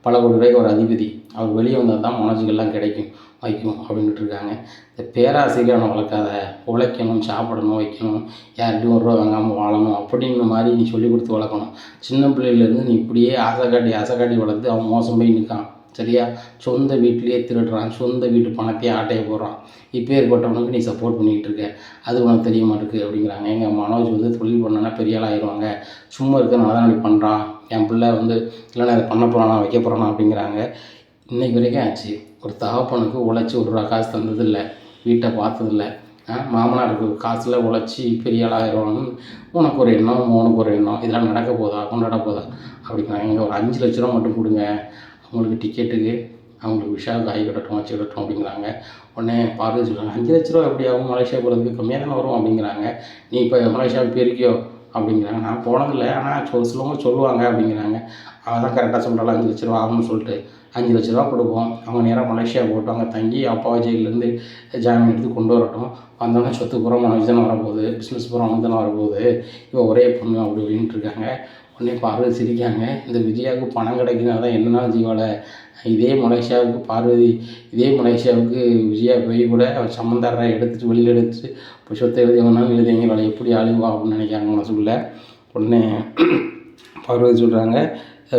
பல கோடி ரூபாய்க்கு ஒரு அதிபதி, அவர் வெளியே வந்தால் தான் மனோஜுக்கெல்லாம் கிடைக்கும் வைக்கும் அப்படின்ட்டு இருக்காங்க. இந்த பேராசையில் அவனை வளர்க்காத, உழைக்கணும், சாப்பிடணும், வைக்கணும், யார்கிட்டையும் 1 ரூபா வாங்காமல் வாழணும் அப்படின்னு மாதிரி நீ சொல்லிக் கொடுத்து வளர்க்கணும். சின்ன பிள்ளையிலேருந்து நீ இப்படியே ஆசை காட்டி வளர்த்து அவன் மோசம் போய் நிற்கான். சரியா, சொந்த வீட்டிலேயே திருடுறான், சொந்த வீட்டு பணத்தையே ஆட்டையை போடுறான். ஏற்பட்டவனுக்கு நீ சப்போர்ட் பண்ணிக்கிட்டு இருக்க, அது உனக்கு தெரிய மாட்டேங்குது அப்படிங்கிறாங்க. எங்கள் மனோஜ் வந்து தொழில் பண்ணனா பெரிய ஆள் ஆயிடுவாங்க, சும்மா இருக்கிறனால தான் அப்படி பண்ணுறான், என் பிள்ளை வந்து இல்லைன்னா இதை பண்ண போகிறானா வைக்க போகிறானா அப்படிங்கிறாங்க. இன்றைக்கு வரைக்கும் ஆச்சு, ஒரு தகப்பனுக்கு உழைச்சி 1 ரூபா காசு தந்ததில்லை, வீட்டை பார்த்ததில்லை, மாமனாருக்கு காசில் உழைச்சி பெரிய ஆள் ஆயிடுவான்னு உனக்கு ஒரு எண்ணம், உனக்கு ஒரு எண்ணம், இதெல்லாம் நடக்க போதா, கொண்டாட போதா அப்படிங்கிறாங்க. எங்கள் ஒரு 5 லட்ச ரூபா மட்டும் கொடுங்க, அவங்களுக்கு டிக்கெட்டுக்கு, அவங்களுக்கு விஷாவுக்கு ஆகி வச்சுக்கிட்டோம் அப்படிங்கிறாங்க. உடனே பார்வதி சொல்கிறாங்க, 5 லட்ச ரூபா எப்படி ஆகும், மலேசியா போகிறதுக்கு கம்மியாக தானே வரும் அப்படிங்கிறாங்க. நீ இப்போ மலேசியாவுக்கு போயிருக்கியோ அப்படிங்கிறாங்க. நான் போனதில்லை, ஆனால் சிலவங்க சொல்லுவாங்க அப்படிங்கிறாங்க. அவள் தான் கரெக்டாக சொல்கிறாள், 5 லட்ச ரூபா ஆகும்னு சொல்லிட்டு 5 லட்ச ரூபா கொடுப்போம், அவங்க நேராக மலேசியா போட்டு அங்கே தங்கி அப்பாவை ஜெயிலேருந்து ஜாமீன் எடுத்து கொண்டு வரட்டும், வந்தோடனே சொத்து பூரா மனோஜ் தானே வரப்போகுது, பிஸ்னஸ் பூரா அவனுக்கு தானே வரப்போகுது, இப்போ ஒரே பொண்ணு அப்படி அப்படின்ட்டு இருக்காங்க. உடனே பார்வதி சிரிக்காங்க. இந்த விஜயாவுக்கு பணம் கிடைக்குன்னா தான் என்னன்னாலும் ஜீவால, இதே மலேசியாவுக்கு விஜயா போய் கூட அவன் சம்மந்தாரை எடுத்துகிட்டு வெளியில் எடுத்துகிட்டு இப்போ சொத்தை எழுதி எவனாலும் எழுதிங்க வேலை எப்படி அழிவா அப்படின்னு நினைக்கிறாங்க மனசுக்குள்ள. உடனே பார்வதி சொல்கிறாங்க,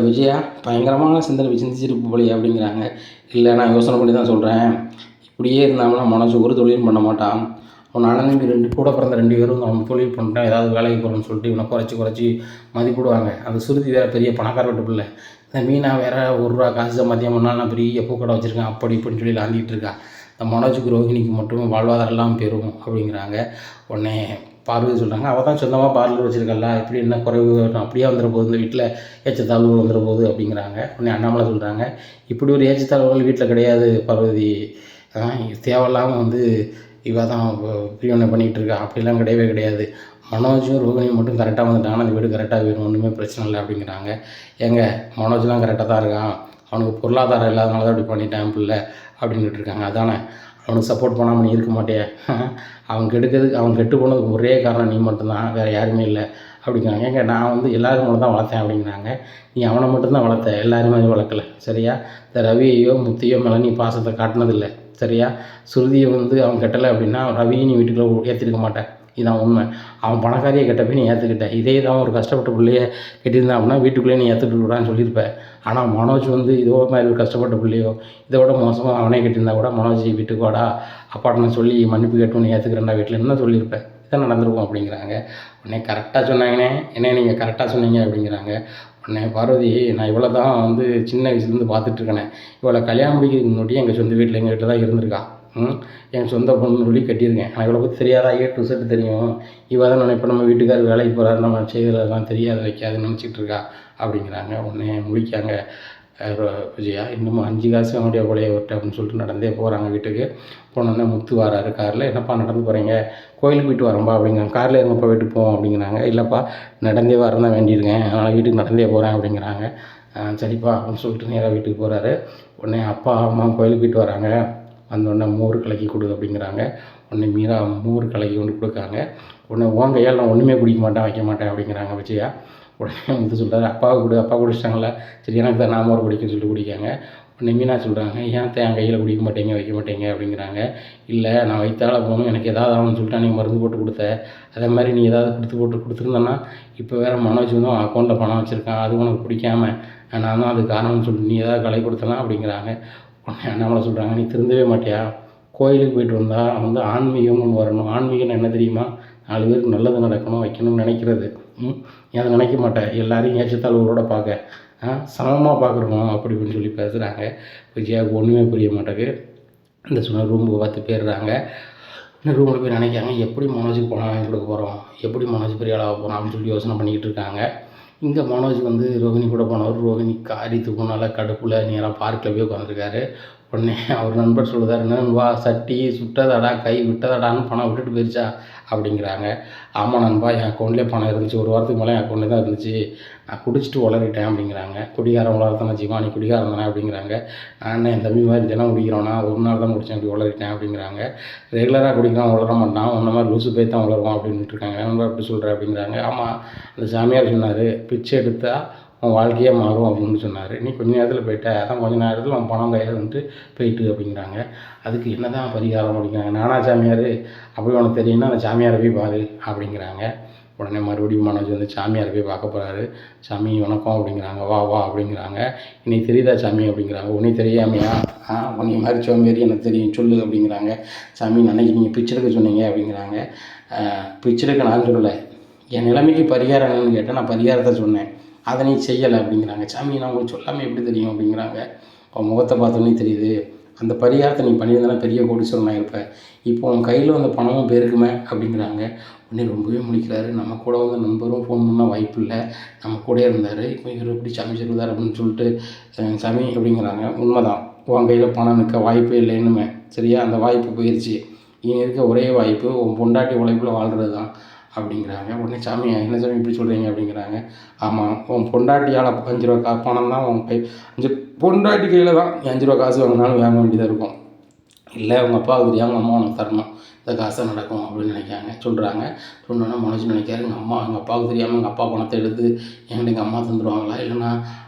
விஜயா பயங்கரமான சிந்திச்சிருப்பு போலியா அப்படிங்கிறாங்க. இல்லை, நான் யோசனை பண்ணி தான் சொல்கிறேன், இப்படியே இருந்தாங்கன்னா மனசு ஒரு தொழிலும் பண்ண மாட்டான், அவன் அண்ணனுக்கு கூட பிறந்த 2 பேரும் அவன் தொழில் பண்ணிட்டான், ஏதாவது வேலைக்கு போகிறோன்னு சொல்லிட்டு இவனை குறைச்சி மதிப்பிடுவாங்க. அந்த சுருதி வேறு பெரிய பணக்கார வீட்டு பிள்ளை, இந்த மீனா வேறு 1 ரூபா காசு சம்பாத்தியம் பண்ணால் நான் பெரிய பூக்கடை வச்சுருக்கேன் அப்படி இப்படின்னு சொல்லி லாந்திட்டு இருக்கா, இந்த மனோஜுக்கு ரோஹிணிக்கு மட்டும் வாழ்வாதாரம் எல்லாம் பெறும் அப்படிங்கிறாங்க. உடனே பார்வதி சொல்கிறாங்க, அவள் தான் சொந்தமாக பார்லர் வச்சுருக்கல, இப்படி என்ன குறைவு அப்படியே வந்துட போகுது, இந்த வீட்டில் ஏற்றத்தாழ்வுகள் வந்துட போகுது அப்படிங்கிறாங்க. உடனே அண்ணாமலை சொல்கிறாங்க, இப்படி ஒரு ஏற்றத்தாழ்வுகள் வீட்டில் கிடையாது பார்வதி, தேவையில்லாமல் வந்து இவ தான் பிரியோனை பண்ணிகிட்டு இருக்கா, அப்படிலாம் கிடையவே கிடையாது, மனோஜும் ரோகிணியும் மட்டும் கரெக்டாக வந்துட்டாங்கன்னா அந்த வீடு கரெக்டாக வேணும், ஒன்றுமே பிரச்சனை இல்லை அப்படிங்கிறாங்க. ஏங்க மனோஜ்லாம் கரெக்டாக தான் இருக்கான், அவனுக்கு பொருளாதாரம் இல்லாதனால தான் அப்படி பண்ணிட்டான் பிள்ளை அப்படின்ட்டு இருக்காங்க. அதானே, அவனுக்கு சப்போர்ட் பண்ணாமல் நீ இருக்க மாட்டியா? அவன் கெட்டு போனதுக்கு ஒரே காரணம் நீ மட்டும்தான், வேறு யாருமே இல்லை அப்படிங்கிறாங்க. ஏங்க நான் வந்து எல்லாரும் மூலம் தான் வளர்த்தேன் அப்படிங்கிறாங்க. நீ அவனை மட்டும்தான் வளர்த்த, எல்லாருமே வளர்க்கல சரியா? இந்த ரவியையோ முத்தையோ மேலே நீ பாசத்தை காட்டினதில்லை சரியா? சுருதியை வந்து அவன் கெட்டலை அப்படின்னா ரவியை நீ வீட்டுக்குள்ளே ஏற்றிருக்க மாட்டேன், இதான் உண்மை. அவன் பணக்காரியை கெட்டப்போ நீ ஏற்றுக்கிட்ட. இதே தான் ஒரு கஷ்டப்பட்ட பிள்ளைய கெட்டியிருந்தான் அப்படின்னா வீட்டுக்குள்ளேயே நீ ஏற்றுக்கிட்டான்னு சொல்லியிருப்பேன். ஆனால் மனோஜ் வந்து இதோ மாதிரி ஒரு கஷ்டப்பட்ட பிள்ளையோ இதை விட மோசமாக அவனே கட்டியிருந்தா கூட மனோஜ் வீட்டுக்கு வாடா அப்பாட்ட நான் சொல்லி மன்னிப்பு கேட்டு நீ ஏற்றுக்கிறேன்டா வீட்டில் என்ன சொல்லியிருப்பேன், இதான் நடந்திருக்கும் அப்படிங்கிறாங்க. உடனே கரெக்டாக சொன்னாங்கண்ணே, என்ன நீங்கள் கரெக்டாக சொன்னீங்க அப்படிங்கிறாங்க. உடனே பார்வதி, நான் இவ்வளோ தான் வந்து சின்ன வயசுலேருந்து பார்த்துட்ருக்கேனே, இவ்வளோ கல்யாணம் முடிக்கிறதுக்கு முன்னாடி எங்கள் சொந்த வீட்டில் எங்கள் வீட்டில் தான் இருந்திருக்கா. என் சொந்த பொண்ணு சொல்லி கட்டியிருக்கேன். ஆனால் இவ்வளோ பற்றி தெரியாதா? A to Z தெரியும். இவ தான் நினைப்பேன் நம்ம வீட்டுக்காரர் வேலைக்கு போகிறாரு, நம்ம செய்கிறதெல்லாம் தெரியாது வைக்காதுன்னு நினச்சிட்டு இருக்கா அப்படிங்கிறாங்க. உடனே முடிக்காங்க விஜயா, இன்னமும் 5 காசு அவனுடைய கொலையை விட்டு அப்படின்னு சொல்லிட்டு நடந்தே போகிறாங்க வீட்டுக்கு. போனோடனே முத்து வராரு காரில். என்னப்பா நடந்து போகிறீங்க? கோயிலுக்கு போயிட்டு வரேன்ப்பா அப்படிங்கிறாங்க. காரில் இருங்கப்பா வீட்டுக்கு போவோம் அப்படிங்கிறாங்க. இல்லைப்பா நடந்தே வரேன் தான் வேண்டியிருக்கேன், அதனால் வீட்டுக்கு நடந்தே போகிறேன் அப்படிங்கிறாங்க. சரிப்பா அப்படின்னு சொல்லிட்டு நேராக வீட்டுக்கு போகிறாரு. உடனே அப்பா அம்மா கோயிலுக்கு போயிட்டு வராங்க. வந்தோடனே மோர் கலக்கி கொடு அப்படிங்கிறாங்க. உடனே மீரா மோர் கலக்கி கொண்டு கொடுக்காங்க. உடனே உன் கையால் நான் ஒன்றுமே குடிக்க மாட்டேன் வைக்க மாட்டேன் அப்படிங்கிறாங்க விஜயா. உடனே வந்து சொல்கிறாரு, அப்பாவுக்கு கொடு, அப்பா குடிச்சிட்டாங்களா, சரி எனக்கு தான் நான் மோர் குடிக்கன்னு சொல்லிட்டு குடிக்காங்க. உடனே மீனா சொல்கிறாங்க, ஏன் என் கையில் குடிக்க மாட்டேங்க வைக்க மாட்டேங்க அப்படிங்கிறாங்க. இல்லை நான் வைத்தால போகணும், எனக்கு ஏதாவது ஆகும்னு சொல்லிட்டு நீ மருந்து போட்டு கொடுத்த, அதே மாதிரி நீ ஏதாவது கொடுத்துருந்தேன்னா இப்போ வேறு மனோஜ் வந்து அவன் அக்கௌண்ட்டில் பணம் வச்சுருக்கான், அது உனக்கு பிடிக்காம நான் தான் அதுக்கு காரணம்னு சொல்லிட்டு நீ ஏதாவது களை கொடுத்தலாம் அப்படிங்கிறாங்க. உடனே அண்ணாமலை சொல்கிறாங்க, நீ திருந்தவே மாட்டியா? கோயிலுக்கு போயிட்டு வந்தால் வந்து ஆன்மீகம்னு ஒன்று வரணும். ஆன்மீகம்னு என்ன தெரியுமா? 4 பேருக்கு நல்லது நடக்கணும் வைக்கணும்னு நினைக்கிறது. நீ அதை நினைக்க மாட்டேன், எல்லாரையும் ஏற்றத்தாழ்வுகளோட பார்க்க சமமாக பார்க்குறோம் அப்படி இப்படின்னு சொல்லி பேசுகிறாங்க. விஜயாவுக்கு ஒன்றுமே புரிய மாட்டேங்குது. இந்த சொன்ன ரூமுக்கு பார்த்து போயிடுறாங்க. இன்னும் ரூமில் போய் நினைக்காங்க, எப்படி மனோஜுக்கு பணம் வாங்கி கொடுக்க போகிறோம், எப்படி மனோஜ் பெரிய ஆளாக போகிறோம் அப்படின்னு சொல்லி யோசனை பண்ணிக்கிட்டு இருக்காங்க. இங்கே மனோஜ் வந்து ரோஹிணி கூட போனவர். ரோஹிணி காரி துப்புனால கடுப்பில் நேராக பார்க்கில் போய் உட்காந்துருக்காரு. உடனே அவர் நண்பர் சொல்லுதார், நண்பா சட்டி சுட்டதடா கை விட்டதடான்னு பணம் விட்டுட்டு போயிடுச்சா அப்படிங்கிறாங்க. ஆமாம் நண்பா, என் அக்கௌண்ட்லேயே பணம் இருந்துச்சு, ஒரு வாரத்துக்கு மேலே என் அக்கௌண்ட்லேயே தான் இருந்துச்சு, நான் குடிச்சிட்டு உளறிட்டேன் அப்படிங்கிறாங்க. குடிகாரன் உளறத்தானே ஜீவா, நீ குடிகாரன் தானே அப்படிங்கிறாங்க. நான் என் தம்பி மாதிரி தினம் குடிக்கிறோன்னா ஒரு நாள் தான் குடித்தேன் அப்படி உளறிட்டேன் அப்படிங்கிறாங்க. ரெகுலராக குடிக்கிறான் உளர மாட்டான், உன்ன மாதிரி லூசு போய் தான் உளருவான் அப்படின்ட்டு இருக்காங்க. நண்பா எப்படி சொல்கிற அப்படிங்கிறாங்க. ஆமாம், அந்த சாமியார் சொன்னார், பிச்சை எடுத்தால் உன் வாழ்க்கையே மாறும் அப்படின்னு சொன்னார். நீ கொஞ்சம் நேரத்தில் போயிட்ட, அதான் கொஞ்சம் நேரத்தில் அவன் பணம் கையில் வந்துட்டு போயிட்டு அப்படிங்கிறாங்க. அதுக்கு என்ன தான் பரிகாரம் அப்படிங்கிறாங்க. நானா சாமியார், அப்படி உனக்கு தெரியும்னா அந்த சாமியாரை போய் பாரு அப்படிங்கிறாங்க. உடனே மறுபடியும் மனோஜ் வந்து சாமியாரை போய் பார்க்க போகிறாரு. சாமி வணக்கம் அப்படிங்கிறாங்க. வா வா அப்படிங்கிறாங்க. இன்னைக்கு தெரியுதா சாமி அப்படிங்கிறாங்க. உன்னை தெரியாமையா? உன்னை மாதிரி சோம்பேறி எனக்கு தெரியும் சொல்லு அப்படிங்கிறாங்க. சாமி அன்னைக்கு நீங்கள் பிச்சை எடுக்க சொன்னீங்க அப்படிங்கிறாங்க. பிச்சை எடுக்க நான் சொல்லலை, என் நிலைமைக்கு பரிகாரம் என்னன்னு கேட்டேன், நான் பரிகாரத்தை சொன்னேன், அதை நீ செய்யலை அப்படிங்கிறாங்க. சாமி நான் உங்களுக்கு சொல்லாமல் எப்படி தெரியும் அப்படிங்கிறாங்க. அவன் முகத்தை பார்த்தோன்னே தெரியுது, அந்த பரிகாரத்தை நீ பண்ணியிருந்தானே பெரிய கோடீஸ்வரனாக இருப்பேன், இப்போ உன் கையில் வந்த பணமும் போயிருக்குமே அப்படிங்கிறாங்க. உடனே ரொம்பவே முழிக்கிறாரு. நம்ம கூட வந்து நண்பரும் ஃபோன் பண்ணால் வாய்ப்பு இல்லை, நம்ம கூட இருந்தார், இப்போ இவர் எப்படி சாமி சொல்லுதார் அப்படின்னு சொல்லிட்டு சாமி அப்படிங்கிறாங்க. உண்மைதான், உன் கையில் பணம் நிற்க வாய்ப்பே இல்லை இன்னுமே சரியா, அந்த வாய்ப்பு போயிடுச்சு, இனி இருக்க ஒரே வாய்ப்பு உன் பொண்டாட்டி உழைப்பில் வாழ்கிறது தான் அப்படிங்கிறாங்க. உடனே சாமி என்ன சாமி இப்படி சொல்கிறீங்க அப்படிங்கிறாங்க. ஆமாம், உன் பொண்டாட்டியால் 5 ரூபா பணம் தான் உன் கை, பொண்டாட்டி கையில் தான் 5 ரூபா காசு வாங்கினாலும் வாங்க வேண்டியதாக இருக்கும், இல்லை உங்கள் அப்பாவுக்கு தெரியாமல் அம்மா உனக்கு தரணும், இந்த காசை நடக்கும் அப்படின்னு நினைக்காங்க சொல்கிறாங்க. சொன்னோன்னா மனோஜ் நினைக்காரு, எங்கள் அப்பாவுக்கு தெரியாமல் எங்கள் அப்பா பணத்தை எடுத்து என்கிட்ட எங்கள் அம்மா தந்துடுவாங்களா, இல்லைன்னா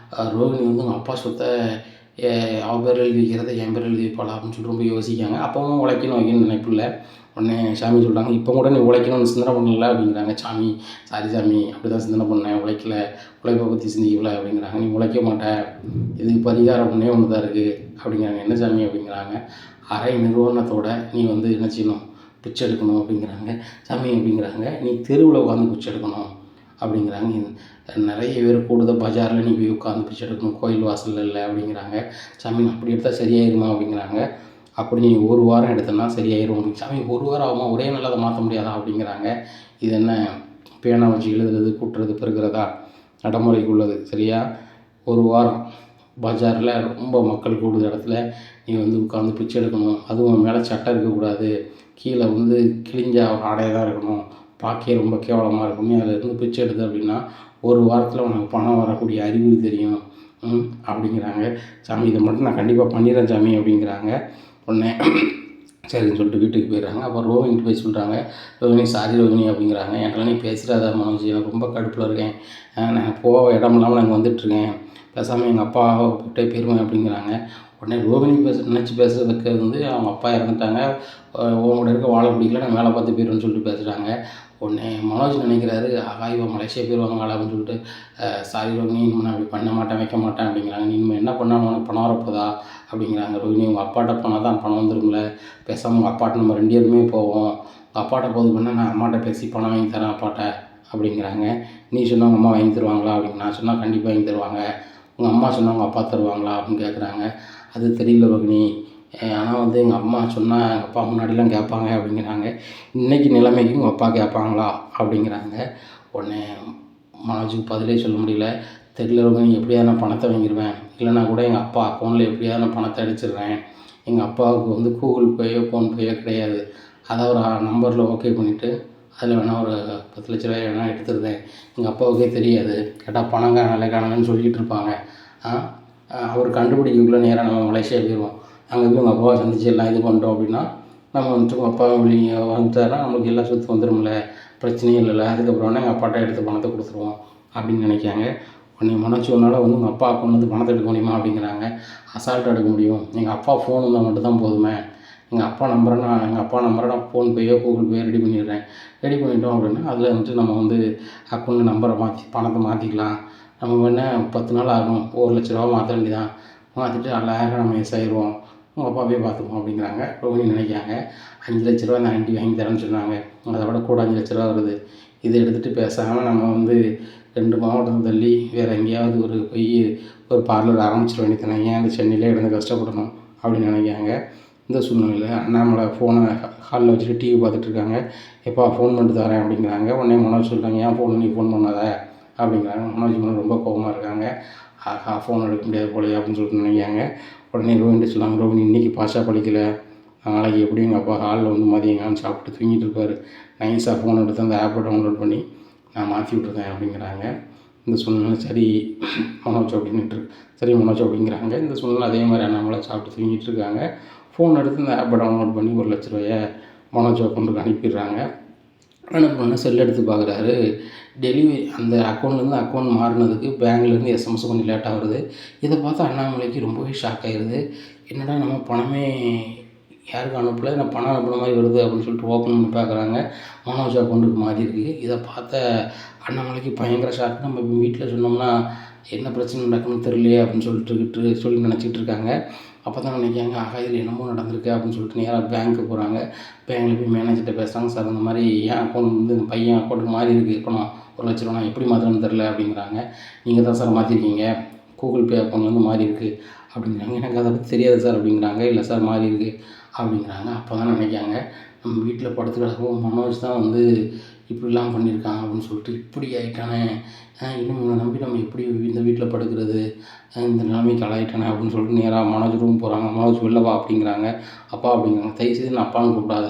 ரோகிணி வந்து எங்கள் அப்பா சொத்தை அவ பேர் எழுதி வைக்கிறத என் பேர் எழுதி வைப்பாளா அப்படின்னு சொல்லிட்டு ரொம்ப யோசிக்காங்க. அப்பவும் உழைக்கணும் வைக்கணும்னு நினைப்பு இல்லை. உடனே சாமி சொல்கிறாங்க, இப்போ கூட நீ உழைக்கணும்னு சிந்தனை பண்ணல அப்படிங்கிறாங்க. சாமி சாரி சாமி, அப்படி தான் சிந்தனை பண்ணேன், உழைப்பை பற்றி சிந்திக்கல அப்படிங்கிறாங்க. நீ உழைக்க மாட்டேன், இதுக்கு பரிகாரம் ஒன்றே ஒன்று தான் இருக்குது அப்படிங்கிறாங்க. என்ன சாமி அப்படிங்கிறாங்க. அரை நிறுவனத்தோட நீ வந்து என்ன செய்யணும், பிச்சை எடுக்கணும் அப்படிங்கிறாங்க. சாமி அப்படிங்கிறாங்க, நீ தெருவில் உட்காந்து பிச்சை எடுக்கணும் அப்படிங்கிறாங்க. நிறைய பேர் கூடுத பஜாரில் நீ போய் உட்காந்து பிச்சை எடுக்கணும், கோயில் வாசலில் இல்லை அப்படிங்கிறாங்க. சாமி அப்படி எடுத்தால் சரியாயிருமா அப்படிங்கிறாங்க. அப்படி நீ 1 வாரம் எடுத்தனா சரியாயிரும் அப்படின்னு. சாமி 1 வாரம் ஆகுமா, ஒரே நாளில் அதை மாற்ற முடியாதா அப்படிங்கிறாங்க. இது என்ன பேனா வச்சு எழுதுறது கூட்டுறது பெருக்கிறதா, நடைமுறைக்கு உள்ளது சரியா, 1 வாரம் பஜாரில் ரொம்ப மக்கள் கூடுத இடத்துல நீ வந்து உட்காந்து பிச்சை எடுக்கணும், அதுவும் மேலே சட்டை இருக்கக்கூடாது, கீழே வந்து கிழிஞ்ச ஆடையை தான் இருக்கணும், பார்க்கவே ரொம்ப கேவலமாக இருக்கும், அதில் இருந்து பிச்சை எடுத்து அப்படின்னா 1 வாரத்தில் உனக்கு பணம் வரக்கூடிய அறிகுறி தெரியும் அப்படிங்கிறாங்க. சாமி இதை மட்டும் நான் கண்டிப்பாக பண்ணிடுறேன் சாமி அப்படிங்கிறாங்க. உடனே சரின்னு சொல்லிட்டு வீட்டுக்கு போயிடுறாங்க. அப்புறம் ரோஹிணிட்டு போய் சொல்கிறாங்க, ரோஹிணி சாரி ரோஹிணி அப்படிங்கிறாங்க. என்கிட்டலாம் நீ பேசிடாத மனோஜ், எனக்கு ரொம்ப கடுப்பில் இருக்கேன், நான் போக இடம் இல்லாமல் நான் இங்கே வந்துட்டுருக்கேன், பேசாமல் எங்கள் அப்பாவை கூப்பிட்டே போயிடுவேன் அப்படிங்கிறாங்க. உடனே ரோஹிணி நினச்சி பேசுறதுக்கு வந்து அவங்க அப்பா இறந்துட்டாங்க, உன் கூட இருக்க வாழ பிடிக்கல, நான் வேலை பார்த்து போயிடுவேன்னு சொல்லிட்டு பேசுகிறாங்க. உடனே மனோஜ் நினைக்கிறாரு, ஆகா இவன் மலேசியா போயிடுவாங்களா அப்படின்னு சொல்லிட்டு, சாரி ரோஹிணி, இனிமேல் நான் அப்படி பண்ண மாட்டேன் வைக்க மாட்டேன் அப்படிங்கிறாங்க. நீ இனிமேல் என்ன பண்ணாலும் உனக்கு பணம் வரப்போதா அப்படிங்கிறாங்க. ரோஹிணி, உங்கள் அப்பாட்ட போனால் தான் பணம் வந்துடும்ல, பேசாமல் உங்கள் அப்பாட்ட நம்ம 2 பேருமே போவோம், உங்கள் அப்பாட்ட போது பண்ணால் நான் அம்மாட்ட பேசி பணம் வாங்கி தரேன் அப்பாட்ட அப்படிங்கிறாங்க. நீ சொன்னால் உங்கள் அம்மா வாங்கி தருவாங்களா அப்படின்னு. நான் சொன்னால் கண்டிப்பாக வாங்கி தருவாங்க. உங்கள் அம்மா சொன்னால் உங்கள் அப்பா தருவாங்களா அப்படின்னு கேட்குறாங்க. அது தெரியல ரோஹிணி, ஆனால் வந்து எங்கள் அம்மா சொன்னால் எங்கள் அப்பா முன்னாடிலாம் கேட்பாங்க அப்படிங்கிறாங்க. இன்றைக்கி நிலைமைக்கு உங்கள் அப்பா கேட்பாங்களா அப்படிங்கிறாங்க. உடனே மனோஜுக்கு பதிலே சொல்ல முடியல. தெரியல ரோஹிணி, எப்படியாவது நான் பணத்தை வாங்கிடுவேன், இல்லைனா கூட எங்கள் அப்பா அக்கௌண்ட்டில் எப்படியாவது நான் பணத்தை அடிச்சிடுறேன். எங்கள் அப்பாவுக்கு வந்து கூகுள் பேயோ ஃபோன்பேயோ கிடையாது, அதை ஒரு நம்பரில் ஓகே பண்ணிவிட்டு அதில் வேணால் ஒரு 10 லட்ச ரூபாய் வேணால் எடுத்துருந்தேன். எங்கள் அப்பாவுக்கே தெரியாது, கேட்டால் பணம் காணலை காணலைன்னு சொல்லிகிட்டு இருப்பாங்க. அவர் கண்டுபிடிக்கக்குள்ளே நேராக நம்ம மலேசியா போயிடுவோம். அங்கே போய் உங்கள் அப்பாவை சந்திச்சு எல்லாம் இது பண்ணிட்டோம் அப்படின்னா, நம்ம வந்துட்டு உங்கள் அப்பா வெளியே வந்துட்டாருன்னா நம்மளுக்கு எல்லா சொத்து வந்துடும்ல, பிரச்சனையும் இல்லைல்ல, அதுக்கப்புறம் வேணால் எங்கள் அப்பாட்ட எடுத்து பணத்தை கொடுத்துருவோம் அப்படின்னு நினைக்காங்க. உடனே மனோஜ், உன்னால் வந்து உங்கள் அப்பா அக்கௌண்ட்லேருந்து பணத்தை எடுக்க முடியுமா அப்படிங்கிறாங்க. அசால்ட்டாக எடுக்க முடியும், எங்கள் அப்பா ஃபோன் இருந்தால் மட்டும் தான் போதுமே, எங்கள் அப்பா நம்பரை நான் ஃபோன்பேயோ கூகுள் பேயோ ரெடி பண்ணிடுறேன். ரெடி பண்ணிட்டோம் அப்படின்னா அதில் வந்துட்டு நம்ம வந்து அக்கௌண்ட் நம்பரை மாற்றி பணத்தை மாற்றிக்கலாம். நம்ம வேணால் 10 நாள் ஆகும், 1 லட்ச ரூபா மாற்ற வேண்டியதான், மாற்றிட்டு அழகாக நம்ம எஸ் ஆயிடுவோம், உங்கள் அப்பாவே பார்த்துப்போம் அப்படிங்கிறாங்க. ரோஹிணி நினைக்காங்க, 5 லட்ச ரூபா இந்த ஆண்டி வாங்கி தரேன்னு சொன்னாங்க, அதை விட கூட 5 லட்ச ரூபா வருது, இதை எடுத்துகிட்டு பேசாமல் நம்ம வந்து 2 மாவட்டம் தள்ளி வேறு எங்கேயாவது ஒரு பார்லர் ஆரம்பிச்சிட வேண்டியதானே, ஏன் அந்த சென்னையிலே இருந்து கஷ்டப்படணும் அப்படின்னு நினைக்காங்க. இந்த சூழ்நிலையில் அண்ணாமலை ஃபோனை ஹாலில் வச்சுட்டு டிவி பார்த்துட்ருக்காங்க. எப்பா ஃபோன் பண்ணிட்டு தரேன் அப்படிங்கிறாங்க. உடனே மனோஜ் சொல்கிறாங்க, ஏன் ஃபோன் நீ ஃபோன் பண்ணாத அப்படிங்கிறாங்க. மனோஜ் மேலே ரொம்ப கோபமாக இருக்காங்க. ஆஹா ஃபோன் எடுக்க முடியாது போலையே அப்படின்னு சொல்லிட்டு நினைக்காங்க. உடனே ரோஹிணிட்டு சொல்லுவாங்க, ரோஹிணி இன்றைக்கி பாஷா படிக்கலை, நாளைக்கு எப்படியும் எங்கள் அப்பா ஹாலில் வந்து மதியங்கான்னு சாப்பிட்டு தூங்கிட்டு இருப்பார், நைஸாக ஃபோன் எடுத்து அந்த ஆப்பை டவுன்லோட் பண்ணி நான் மாற்றி விட்ருக்கேன் அப்படிங்கிறாங்க. இந்த சூழ்நிலை சரி மனோஜ் அப்படின்ட்டு சரி மனோஜ் அப்படிங்கிறாங்க. இந்த சூழ்நிலை அதே மாதிரி அண்ணாமலை சாப்பிட்டு தூங்கிட்டு இருக்காங்க. ஃபோன் எடுத்து இந்த ஆப்பை டவுன்லோட் பண்ணி 1 லட்ச ரூபாயை மனோஜ் அக்கௌண்ட்டுக்கு அனுப்பிடுறாங்க. அனுப்பினோடனே செல் எடுத்து பார்க்குறாரு, டெலிவரி அந்த அக்கௌண்ட்லேருந்து அக்கௌண்ட் மாறினதுக்கு பேங்க்லேருந்து எஸ்எம்எஸ் கொஞ்சம் லேட்டாக வருது. இதை பார்த்து அண்ணாமலைக்கு ரொம்பவே ஷாக் ஆகிடுது. என்னடா நம்ம பணமே யாருக்கும் அனுப்பலை, நான் பணம் அனுப்புன மாதிரி வருது அப்படின்னு சொல்லிட்டு ஓப்பன் பண்ணி பார்க்குறாங்க. மனோஜ் அக்கௌண்ட்டுக்கு மாறி இருக்குது. இதை பார்த்த அண்ணாமலைக்கு பயங்கர ஷாக். நம்ம வீட்டில் சொன்னோம்னா என்ன பிரச்சனை நடக்குன்னு தெரியலையே அப்படின்னு சொல்லி நினச்சிக்கிட்டு இருக்காங்க. அப்போ தான் நினைக்காங்க, ஆகா இதில் என்னமோ நடந்திருக்கு அப்படின்னு சொல்லிட்டு நேராக பேங்க்கு போகிறாங்க. பேங்க்கில் போய் மேனேஜர்கிட்ட பேசுகிறாங்க, சார் இந்த மாதிரி என் அக்கௌண்ட் வந்து இந்த பையன் அக்கௌண்ட்டுக்கு மாறி இருக்குது, இப்போ நான் 1 லட்ச ரூபா நான் எப்படி மாற்றணும்னு தெரில அப்படிங்கிறாங்க. நீங்கள் தான் சார் மாற்றிருக்கீங்க, கூகுள் பே அக்கௌண்ட்லேருந்து மாறி இருக்குது அப்படிங்கிறாங்க. எனக்கு அதை பற்றி தெரியாது சார் அப்படிங்கிறாங்க. இல்லை சார் மாறி இருக்குது அப்படிங்கிறாங்க. அப்போ தான் நினைக்காங்க, நம்ம வீட்டில் படுத்து கிடக்கவும் மனோஜ் தான் வந்து இப்படிலாம் பண்ணியிருக்கான் அப்படின்னு சொல்லிட்டு, இப்படி ஆகிட்டானே, இன்னும் இவனை நம்பி நம்ம எப்படி இந்த வீட்டில் படுக்கிறது, இந்த நிலைமைக்கு ஆளாயிட்டானே அப்படின்னு சொல்லிட்டு நேராக மனோஜ் ரூம் போகிறாங்க. மனோஜ் வெளில வா அப்படிங்கிறாங்க. அப்பா அப்படிங்கிறாங்க. தயவுசெய்து நான் அப்பான்னு கூப்பிடாத,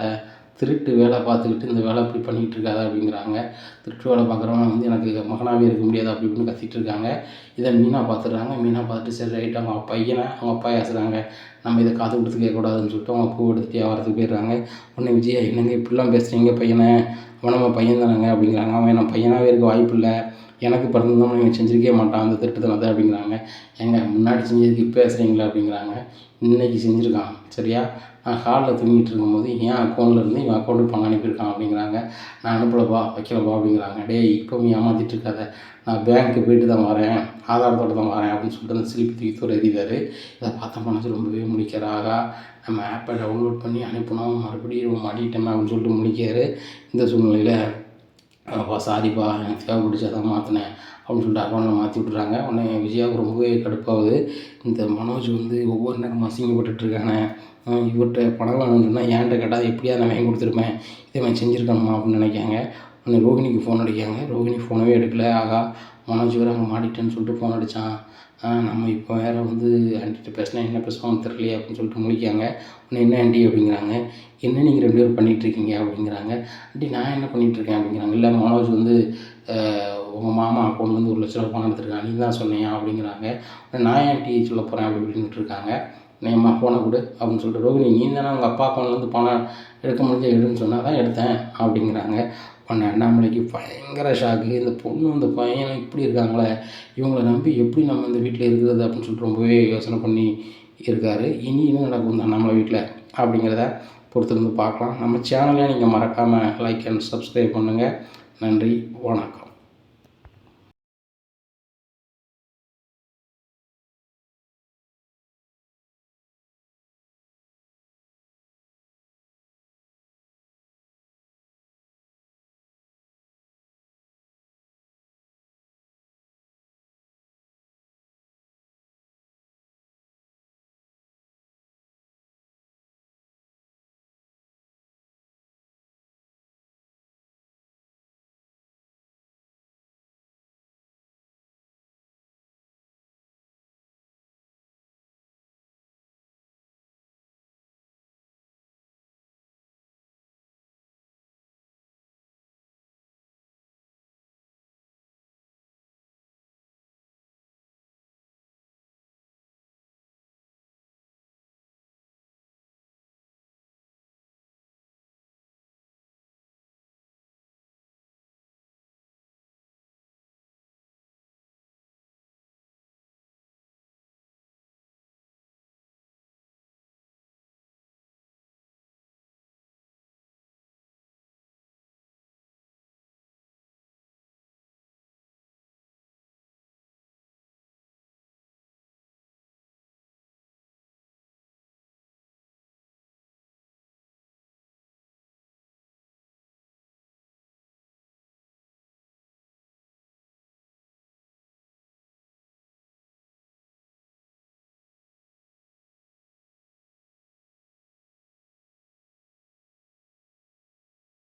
திருட்டு வேலை பார்த்துக்கிட்டு இந்த வேலை இப்படி பண்ணிகிட்டு இருக்காத அப்படிங்கிறாங்க. திருட்டு வேலை பார்க்குறவங்க வந்து எனக்கு மகனாகவே இருக்க முடியாது அப்படி இப்படின்னு கத்திட்டு இருக்காங்க. இதை மீனா பார்த்துடுறாங்க. மீனா பார்த்துட்டு சரி ரைட் அவங்க பையனை அவங்க அப்பா ஏசுகிறாங்க, நம்ம இதை காது கொடுத்து கேட்கக்கூடாதுன்னு சொல்லிட்டு அவங்க பூ எடுத்துகிட்டு வியாபாரத்துக்கு போயிடுறாங்க. உடனே விஜயா, என்னங்க இப்படிலாம் பேசுகிறீங்க, பையனை அவன் நம்ம பையன் தானேங்க அப்படிங்கிறாங்க. அவன் நான் பையனாகவே இருக்க வாய்ப்பு இல்லை, எனக்கு பிறந்தவங்க நீங்கள் செஞ்சுருக்கே மாட்டான் அந்த திருட்டுத்தனத்தை அப்படிங்கிறாங்க. ஏங்க முன்னாடி செஞ்சதுக்கு இப்போ பேசுகிறீங்களா அப்படிங்கிறாங்க. இன்றைக்கி செஞ்சுருக்கான் சரியா, நான் ஹாலில் தூங்கிட்டு இருக்கும்போது என் அக்கௌண்ட்லேருந்து இவன் அக்கௌண்ட்டுக்கு பணம் அனுப்பியிருக்கான் அப்படிங்கிறாங்க. நான் அனுப்பலப்பா வைக்கலப்பா அப்படிங்கிறாங்க. டேய் இப்போ நீ ஏமாற்றிட்டு இருக்காத, நான் பேங்க்கு போயிட்டு தான் வரேன், ஆதாரத்தோடு தான் வரேன் அப்படின்னு சொல்லிட்டு அந்த சிலிப்பி தூக்கி தூர எறிதார். இதை பார்த்த மனசு ரொம்பவே முழிக்கிறாரா, நம்ம ஆப்பை டவுன்லோட் பண்ணி அனுப்பினோம், மறுபடியும் மாட்டிட்டோமே அப்படின்னு சொல்லிட்டு முழிக்கிறாரு. இந்த சூழ்நிலையில் அப்பா சாரிப்பா எனக்கு தேவைப்பட்டுச்சு அதான் மாற்றினேன் அப்படின்னு சொல்லிட்டு அக்கௌண்ட்டில் மாற்றி விட்றாங்க. உடனே விஜயாவுக்கு ரொம்பவே கடுப்பாகுது. இந்த மனோஜ் வந்து ஒவ்வொரு நேரம் அசிங்கப்பட்டுட்ருக்கானே, இவர்கிட்ட பணம் வேணும்னு சொன்னால் ஏன்ட்ட கேட்டால் எப்படியா நான் வாங்கி கொடுத்துருப்பேன், இதை நான் செஞ்சுருக்கணுமா அப்படின்னு நினைக்காங்க. உடனே ரோஹிணிக்கு ஃபோன் அடிக்காங்க. ரோஹிணி ஃபோனவே எடுக்கல. ஆகா மனோஜ் வேறு அங்கே மாட்டிட்டேன்னு சொல்லிட்டு ஃபோன் அடித்தான், நம்ம இப்போ வேறு வந்து ஆண்டிகிட்ட பேசினா என்ன பேசுவாங்கன்னு தெரியலையே அப்படின்னு சொல்லிட்டு முழிக்காங்க. உடனே என்ன ஆண்டி அப்படிங்கிறாங்க. என்ன நீங்கள் 2 பேரும் பண்ணிகிட்ருக்கீங்க அப்படிங்கிறாங்க. ஆண்டி நான் என்ன பண்ணிகிட்ருக்கேன் அப்படிங்கிறாங்க. இல்லை மனோஜ் வந்து உங்கள் மாமா அக்கௌண்ட்லேருந்து 1 லட்ச ரூபா பணம் எடுத்துருக்கான், நீ தான் சொன்னியா அப்படிங்கிறாங்க. நான் ஏன் ஆண்டி சொல்ல போகிறேன் அப்படி இப்படின்ட்டு இருக்காங்க. நீம்மா ஃபோனை கொடு அப்படின்னு சொல்லிட்டு, ரோகிணி நீ தானே உங்கள் அப்பா அக்கௌண்ட்லேருந்து பணம் எடுக்க முடிஞ்ச எடுன்னு சொன்னால் தான் எடுத்தேன் அப்படிங்கிறாங்க. உடனே அண்ணாமலைக்கு பயங்கர ஷாக்கு. இந்த பொண்ணு இந்த பையன் இப்படி இருக்காங்களே, இவங்களை நம்பி எப்படி நம்ம இந்த வீட்டில் இருக்கிறது அப்படின்னு சொல்லிட்டு ரொம்பவே யோசனை பண்ணி இருக்கார். இனி என்ன நடக்கும் இந்த அண்ணாமலை வீட்டில் அப்படிங்கிறத பொறுத்திருந்து பார்க்கலாம். நம்ம சேனலை நீங்கள் மறக்காமல் லைக் அண்ட் சப்ஸ்கிரைப் பண்ணுங்கள். நன்றி, வணக்கம்.